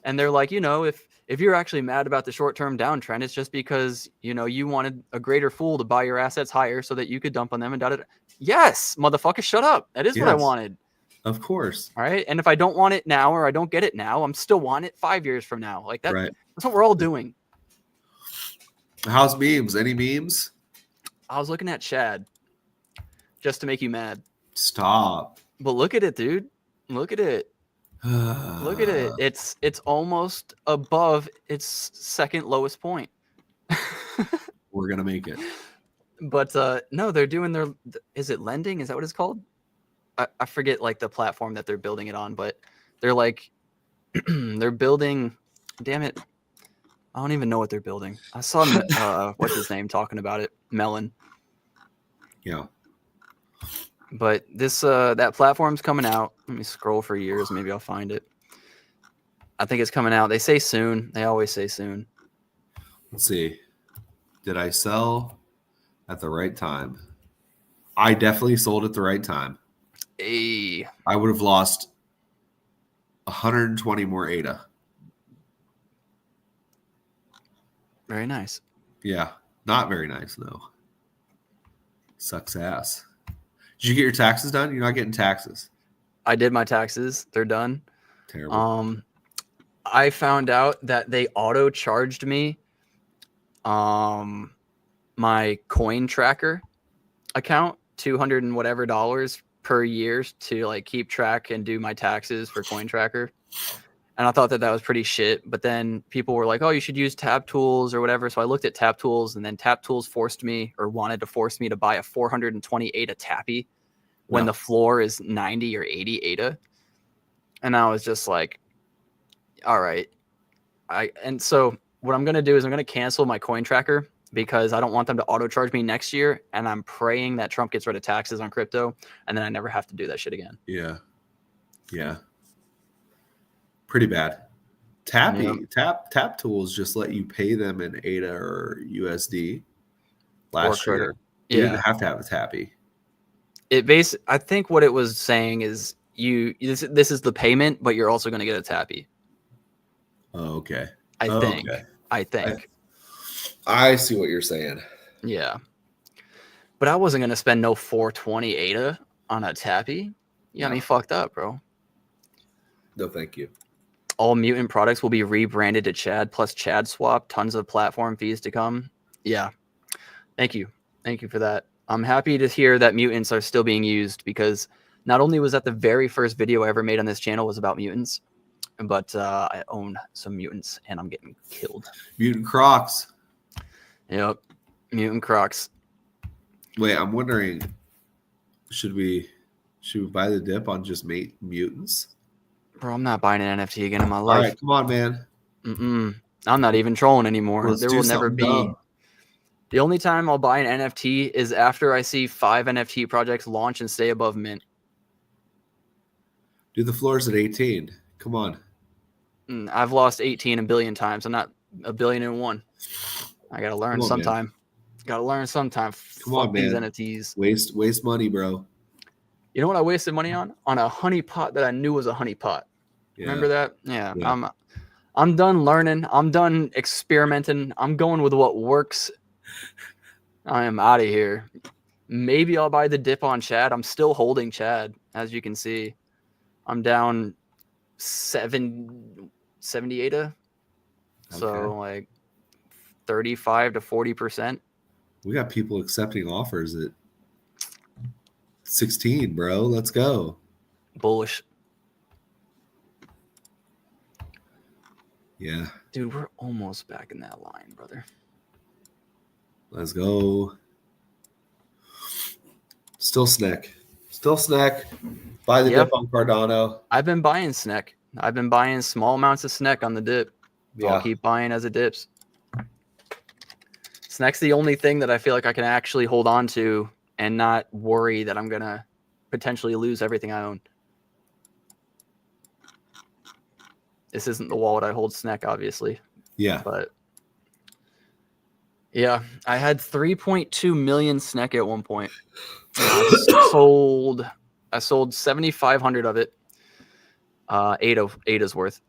And they're like, you know, if you're actually mad about the short-term downtrend, it's just because, you know, you wanted a greater fool to buy your assets higher so that you could dump on them and da-da-da. Yes, motherfucker, shut up. That is what I wanted. Of course. All right. And if I don't want it now, or I don't get it now, I'm still want it 5 years from now. Like that. Right. That's what we're all doing. How's memes? Any memes? I was looking at Chad just to make you mad. Stop. But look at it, dude. Look at it. Look at it. It's almost above its second lowest point. We're gonna make it. But no, they're doing is it lending? Is that what it's called? I forget like the platform that they're building it on, but they're like They're building. Damn it! I don't even know what they're building. I saw what's his name talking about it, Melon. Yeah. But this that platform's coming out. Let me scroll for years. Maybe I'll find it. I think it's coming out. They say soon. They always say soon. Let's see. Did I sell at the right time? I definitely sold at the right time. Hey. I would have lost 120 more ADA. Very nice. Yeah. Not very nice, though. Sucks ass. Did you get your taxes done? You're not getting taxes. I did my taxes. They're done. Terrible. I found out that they auto charged me my coin tracker account, $200 and whatever per year to like keep track and do my taxes for coin tracker. And I thought that was pretty shit. But then people were like, oh, you should use Tap Tools or whatever. So I looked at Tap Tools, and then Tap Tools wanted to force me to buy a 420 ADA tappy when the floor is 90 or 80 ADA. And I was just like, all right. And so what I'm going to do is I'm going to cancel my coin tracker because I don't want them to auto charge me next year. And I'm praying that Trump gets rid of taxes on crypto, and then I never have to do that shit again. Yeah. Yeah. Pretty bad. Tap Tools just let you pay them in ADA or USD last year. You didn't have to have a tappy. I think what it was saying is this is the payment, but you're also going to get a tappy. Oh, okay. I think. I see what you're saying. Yeah. But I wasn't going to spend no 420 ADA on a tappy. You got me fucked up, bro. No, thank you. All Mutant products will be rebranded to Chad plus Chad Swap. Tons of platform fees to come. Yeah. Thank you. Thank you for that. I'm happy to hear that mutants are still being used, because not only was that the very first video I ever made on this channel was about mutants, but I own some mutants and I'm getting killed. Mutant Crocs. Yep. Mutant Crocs. Wait, I'm wondering, should we buy the dip on just mutants? Bro, I'm not buying an NFT again in my life. All right, come on, man. I'm not even trolling anymore. There will never be. Dumb. The only time I'll buy an NFT is after I see 5 NFT projects launch and stay above mint. Do the floors at 18. Come on. I've lost 18 a billion times. I'm not a billion and one. I gotta learn sometime. Man. Gotta learn sometime. Come on, man. These NFTs. Waste money, bro. You know what I wasted money on? On a honey pot that I knew was a honey pot. Yeah. Remember that? Yeah. I'm done learning. I'm done experimenting. I'm going with what works. I am out of here. Maybe I'll buy the dip on Chad. I'm still holding Chad, as you can see. I'm down 78. So like 35 to 40%. We got people accepting offers at 16, bro. Let's go. Bullish. Yeah. Dude, we're almost back in that line, brother. Let's go. Still snack. Buy the dip on Cardano. I've been buying SNEC. I've been buying small amounts of SNEC on the dip. Yeah. I'll keep buying as it dips. SNEC's the only thing that I feel like I can actually hold on to and not worry that I'm going to potentially lose everything I own. This isn't the wallet I hold SNEC, obviously. Yeah. But yeah, I had 3.2 million SNEC at one point. I sold 7,500 of it. ADA's worth.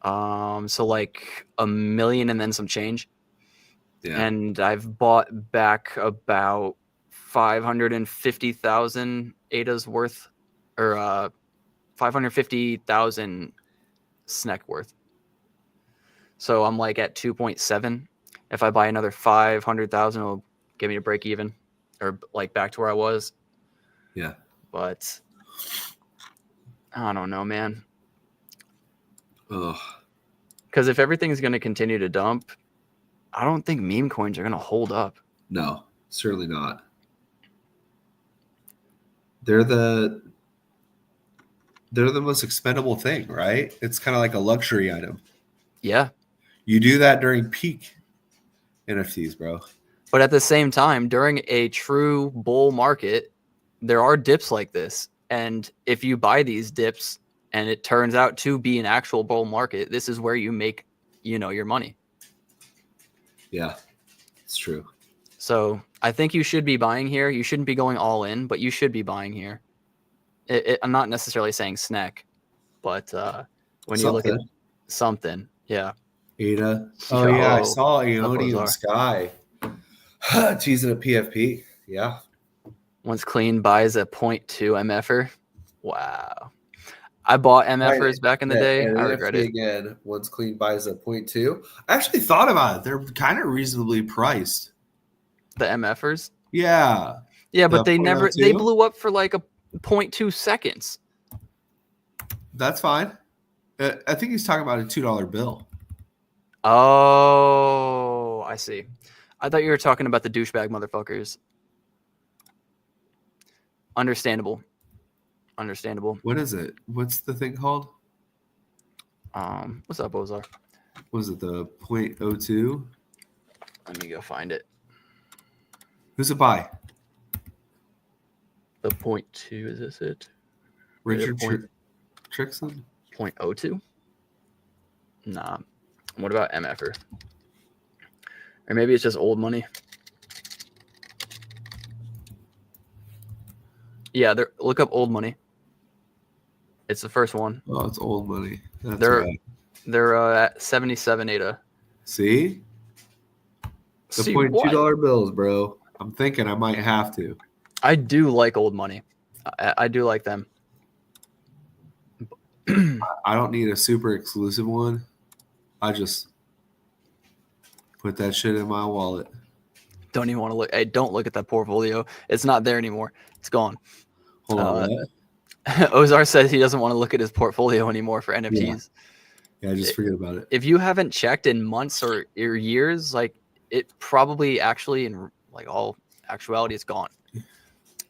So like $1 million and then some change. Yeah. And I've bought back about 550,000 ADA's worth, or 550,000 SNEC worth. So I'm like at 2.7. If I buy another 500,000, it'll give me a break even, or like back to where I was. Yeah. But I don't know, man. Ugh. Because if everything's going to continue to dump, I don't think meme coins are going to hold up. No, certainly not. They're the they're the most expendable thing, right? It's kind of like a luxury item. Yeah. You do that during peak NFTs, bro. But at the same time, during a true bull market, there are dips like this. And if you buy these dips and it turns out to be an actual bull market, this is where you make, your money. Yeah, it's true. So I think you should be buying here. You shouldn't be going all in, but you should be buying here. I'm not necessarily saying snack, but when you look at something, yeah. Ada. Oh, Yo, yeah, I saw Aeonium Ozar. Sky teasing a PFP. Yeah. Once clean buys a 0.2 MFer. Wow. I bought MFers back in the day. And I regret NFT it. again, once clean buys a 0.2. I actually thought about it. They're kind of reasonably priced. The MFers? Yeah. Yeah, but The they 0.02? blew up for like a 0.2 seconds. That's fine. I think he's talking about a $2 bill. Oh, I see. I thought you were talking about the douchebag motherfuckers. Understandable. What is it? What's the thing called? What's up, Ozar? Was it the 0.02? Let me go find it. Who's it by? The 0.2, is this it? Richard Trixon? 0.02? Nah. What about MFer? Or maybe it's just old money. Yeah, look up old money. It's the first one. Oh, it's old money. That's right. They're at 77 ADA. See? The $0.2 bills, bro. I'm thinking I might have to. I do like old money. I do like them. I don't need a super exclusive one. I just put that shit in my wallet. Don't even want to look. Hey, don't look at that portfolio. It's not there anymore. It's gone. Hold on. What? Ozar says he doesn't want to look at his portfolio anymore for NFTs. Yeah, just forget about it. If you haven't checked in months or years, like it probably actually, in like all actuality, it's gone.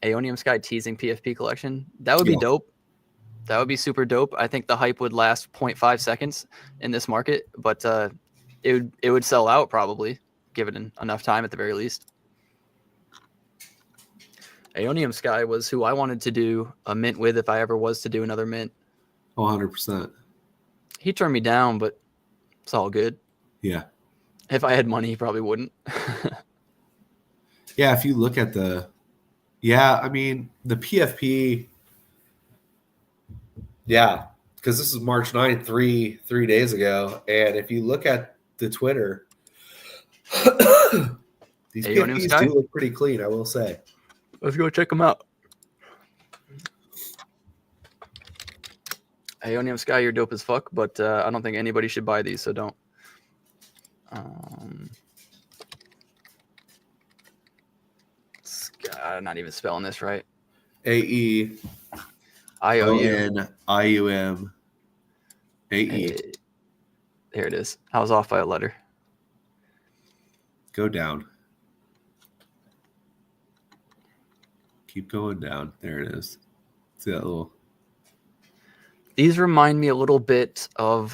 Aeonium Sky teasing PFP collection. That would be dope. That would be super dope. I think the hype would last 0.5 seconds in this market, but it would sell out probably, given enough time at the very least. Aeonium Sky was who I wanted to do a mint with if I ever was to do another mint. 100%. He turned me down, but it's all good. Yeah. If I had money, he probably wouldn't. Yeah, if you look at the PFP, yeah, because this is March 9th, three days ago. And if you look at the Twitter, these PFPs do look pretty clean, I will say. Let's go check them out. Aeonium Sky, you're dope as fuck, but I don't think anybody should buy these, so don't. I'm not even spelling this right. AEONIUM AE. There it is. I was off by a letter. Go down. Keep going down. There it is. See that little. These remind me a little bit of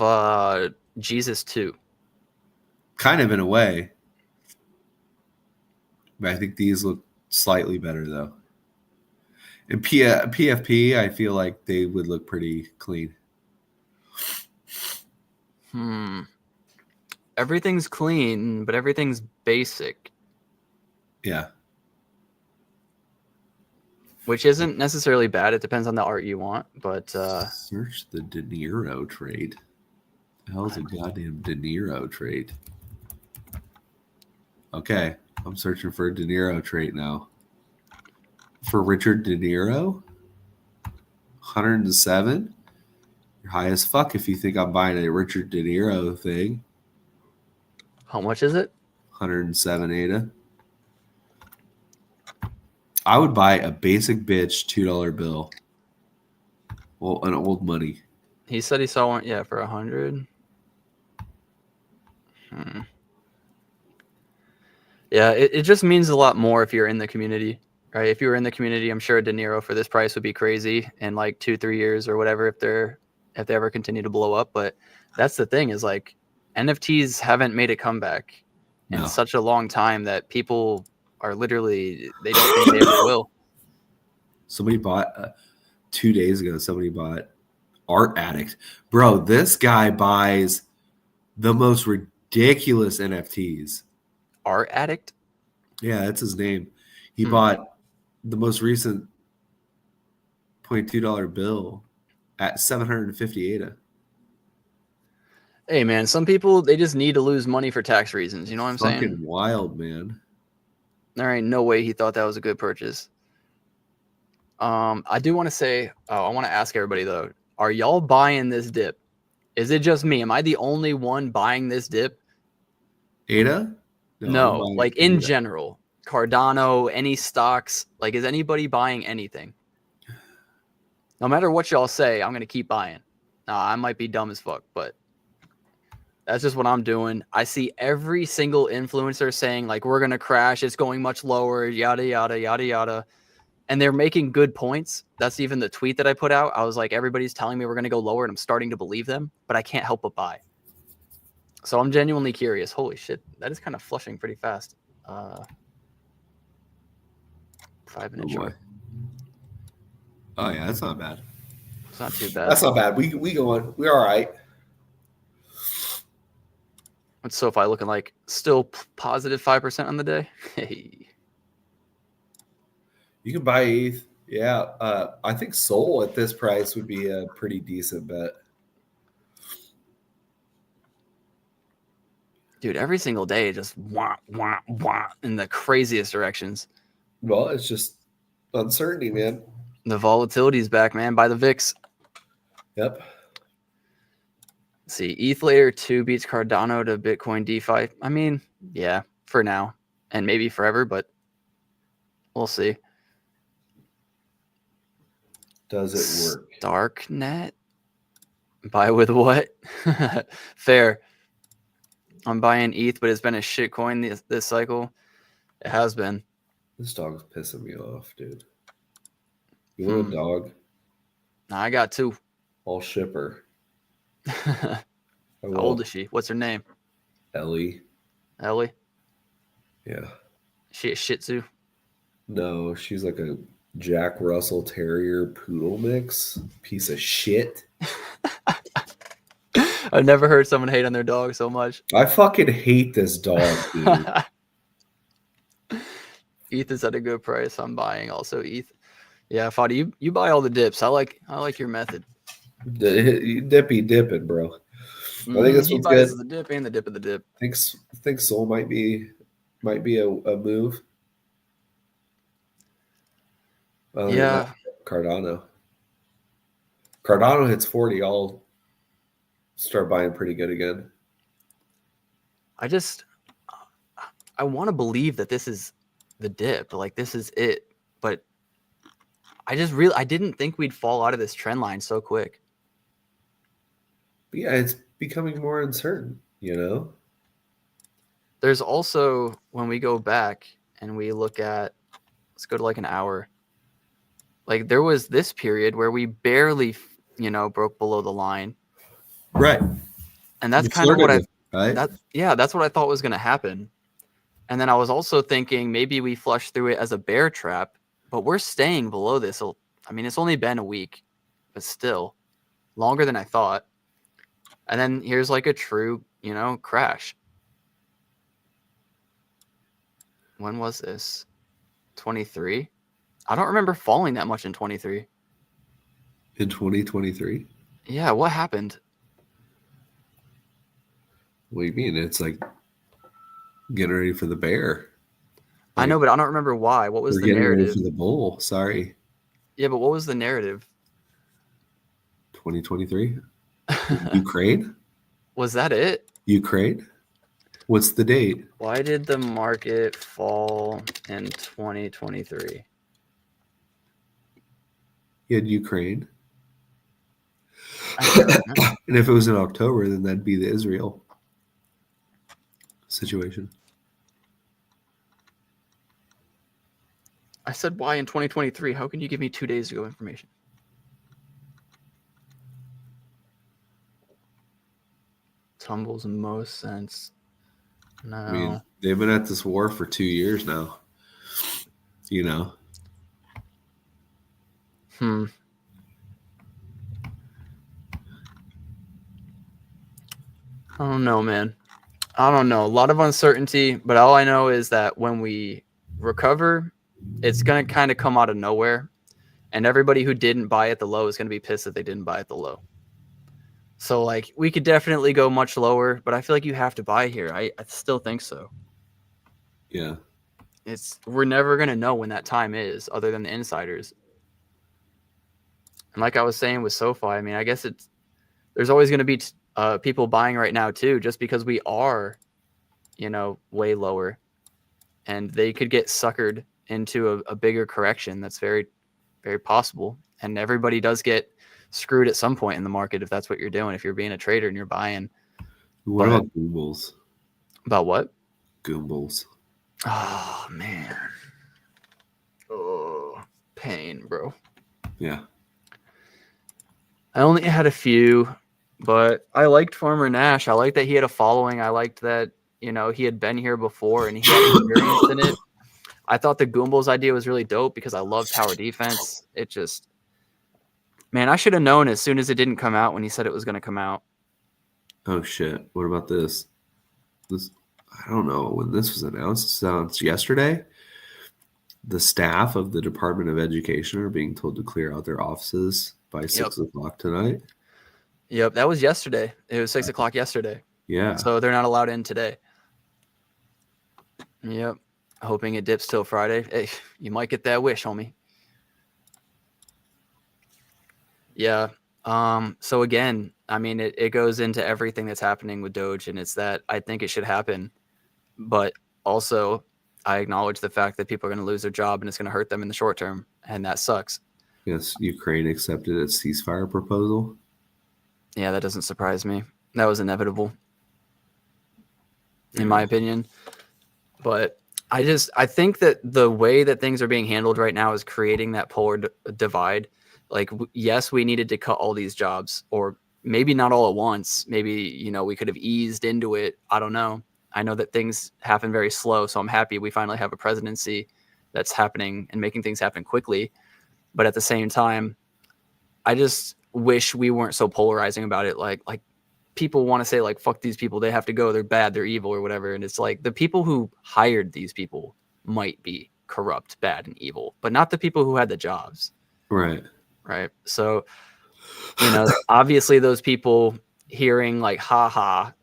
Jesus 2. Kind of in a way. But I think these look slightly better, though. And PFP, I feel like they would look pretty clean. Everything's clean, but everything's basic. Yeah. Which isn't necessarily bad. It depends on the art you want, but search the De Niro trade. The hell's a goddamn De Niro trade? Okay, I'm searching for a De Niro trade now. For Richard De Niro, 107. You're high as fuck if you think I'm buying a Richard De Niro thing. How much is it? 107 ADA. I would buy a basic bitch $2 bill. Well, an old money. He said he saw one, for 100. Yeah, it just means a lot more if you're in the community right? If you were in the community, I'm sure De Niro for this price would be crazy in like 2-3 years or whatever if they ever continue to blow up. But that's the thing is like NFTs haven't made a comeback in such a long time that people are literally they don't think they ever will. Somebody bought 2 days ago. Somebody bought Art Addict, bro. This guy buys the most ridiculous NFTs. Art Addict? Yeah, that's his name. He bought the most recent $0.2 bill at 750 ADA. Hey man, some people they just need to lose money for tax reasons. You know what I'm saying? Fucking wild, man. There ain't no way he thought that was a good purchase. I do want to say, I want to ask everybody though, are y'all buying this dip? Is it just me? Am I the only one buying this dip? ADA? No, like in general, Cardano, any stocks, like is anybody buying anything? No matter what y'all say, I'm going to keep buying. I might be dumb as fuck, but that's just what I'm doing. I see every single influencer saying like, we're going to crash. It's going much lower, yada, yada, yada, yada. And they're making good points. That's even the tweet that I put out. I was like, everybody's telling me we're going to go lower and I'm starting to believe them, but I can't help but buy. So I'm genuinely curious. Holy shit. That is kind of flushing pretty fast. 5-minute short. Oh yeah, that's not bad. It's not too bad. That's not bad. We going. We're all right. What's SoFi looking like? Still positive 5% on the day? Hey. You can buy ETH. Yeah. I think Sol at this price would be a pretty decent bet. Dude, every single day just wah, wah, wah in the craziest directions. Well, it's just uncertainty, man. The volatility is back, man, by the VIX. Yep. Let's see, ETH layer 2 beats Cardano to Bitcoin DeFi. I mean, yeah, for now. And maybe forever, but we'll see. Does it work? Darknet? Buy with what? Fair. I'm buying ETH, but it's been a shit coin this cycle. It has been. This dog's pissing me off, dude. You want a dog? I got 2. I'll ship her. How old is she? What's her name? Ellie. Ellie? Yeah. She a Shih Tzu? No, she's like a Jack Russell Terrier poodle mix. Piece of shit. I've never heard someone hate on their dog so much. I fucking hate this dog, dude. ETH is at a good price. I'm buying also ETH. Yeah, Fadi, you buy all the dips. I like your method. Dippy dipping, bro. I think this one's good. The dip and the dip of the dip. Think Sol might be a move. Yeah. Cardano hits 40. I'll start buying pretty good again. I want to believe that this is the dip, like this is it, but I didn't think we'd fall out of this trend line so quick. But yeah, it's becoming more uncertain, you know? There's also, when we go back and we look at, let's go to like an hour. Like there was this period where we barely, broke below the line. Right. And that's kind of what that's what I thought was going to happen. And then I was also thinking maybe we flush through it as a bear trap, but we're staying below this. I mean, it's only been a week, but still longer than I thought. And then here's like a true, crash. When was this? 23? I don't remember falling that much in 23. In 2023? Yeah, what happened? What do you mean? It's like getting ready for the bear. I know, but I don't remember why. What was the narrative? Getting ready for the bull. Sorry. Yeah, but what was the narrative? 2023? Ukraine? Was that it? Ukraine? What's the date? Why did the market fall in 2023? You had Ukraine. And if it was in October, then that'd be the Israel situation. I said why in 2023. How can you give me 2 days ago information? Tumbles most sense. No. I mean, they've been at this war for 2 years now. You know. I don't know, man. I don't know. A lot of uncertainty, but all I know is that when we recover, it's going to kind of come out of nowhere. And everybody who didn't buy at the low is going to be pissed that they didn't buy at the low. So, like, we could definitely go much lower, but I feel like you have to buy here. I still think so. Yeah. We're never going to know when that time is other than the insiders. And like I was saying with SoFi, I mean, I guess there's always going to be people buying right now too, just because we are, way lower, and they could get suckered into a bigger correction. That's very, very possible. And everybody does get screwed at some point in the market if that's what you're doing. If you're being a trader and you're buying. What about Goombles? About what? Goombles. Oh man. Oh, pain, bro. Yeah. I only had a few, but I liked Farmer Nash. I liked that he had a following. I liked that, he had been here before and he had experience in it. I thought the Goombles idea was really dope because I love tower defense. It just, man, I should have known as soon as it didn't come out when he said it was going to come out. Oh shit! What about this? I don't know when this was announced yesterday. The staff of the Department of Education are being told to clear out their offices by 6 o'clock tonight. Yep, that was yesterday. It was 6 o'clock yesterday. Yeah. So they're not allowed in today. Yep. Hoping it dips till Friday. Hey, you might get that wish, homie. Yeah. So again, I mean, it goes into everything that's happening with Doge, and it's that I think it should happen. But also, I acknowledge the fact that people are going to lose their job and it's going to hurt them in the short term, and that sucks. Yes, Ukraine accepted its ceasefire proposal. Yeah, that doesn't surprise me. That was inevitable, in my opinion. But I think that the way that things are being handled right now is creating that polar divide. Like, yes, we needed to cut all these jobs, or maybe not all at once. Maybe, we could have eased into it. I don't know. I know that things happen very slow, so I'm happy we finally have a presidency that's happening and making things happen quickly. But at the same time, I just wish we weren't so polarizing about it. Like people want to say, like, fuck these people, they have to go, they're bad, they're evil, or whatever. And it's like the people who hired these people might be corrupt, bad, and evil, but not the people who had the jobs. Right. So, obviously those people hearing like ha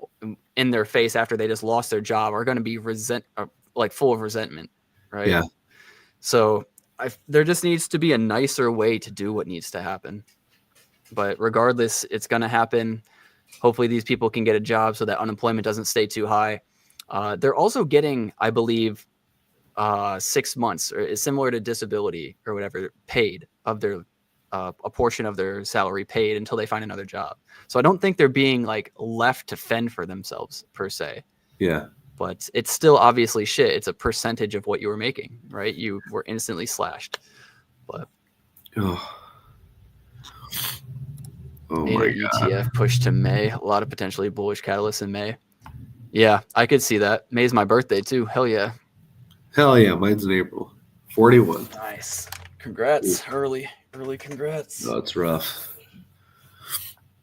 in their face after they just lost their job are going to be full of resentment. Right. Yeah. So there just needs to be a nicer way to do what needs to happen. But regardless, it's going to happen. Hopefully these people can get a job so that unemployment doesn't stay too high. They're also getting, I believe, 6 months, or is similar to disability or whatever, paid of their a portion of their salary paid until they find another job. So I don't think they're being like left to fend for themselves per se. Yeah. But it's still obviously shit. It's a percentage of what you were making, right? You were instantly slashed. But my God. ETF pushed to May. A lot of potentially bullish catalysts in May. Yeah, I could see that. May's my birthday too. Hell yeah. Hell yeah. Mine's in April. 41. Nice. Congrats. Early congrats. Oh, it's rough.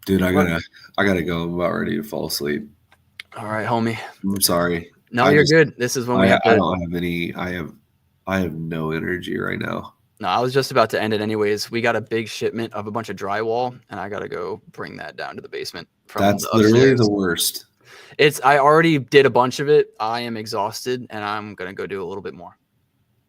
Dude, I gotta go. I'm about ready to fall asleep. All right, homie. I'm sorry. No, you're good. This is when we have to. I don't have any. I have no energy right now. No, I was just about to end it anyways. We got a big shipment of a bunch of drywall, and I got to go bring that down to the basement. That's literally the worst. I already did a bunch of it. I am exhausted, and I'm going to go do a little bit more.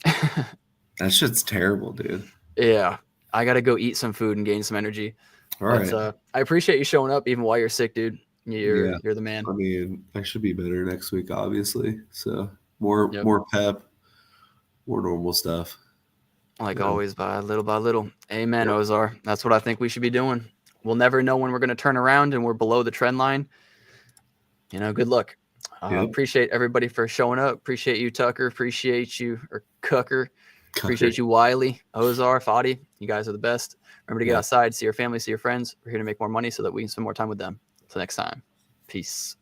That shit's terrible, dude. Yeah. I got to go eat some food and gain some energy. All right. I appreciate you showing up even while you're sick, dude. You're the man. I mean, I should be better next week, obviously. So more pep, more normal stuff. Like always, by little. Amen, Ozar. That's what I think we should be doing. We'll never know when we're going to turn around and we're below the trend line. Good luck. Appreciate everybody for showing up. Appreciate you, Tucker. Appreciate you, or Cooker, Appreciate you, Wiley, Ozar, Fadi. You guys are the best. Remember to get Yeah. outside, see your family, see your friends. We're here to make more money so that we can spend more time with them. Until next time, peace.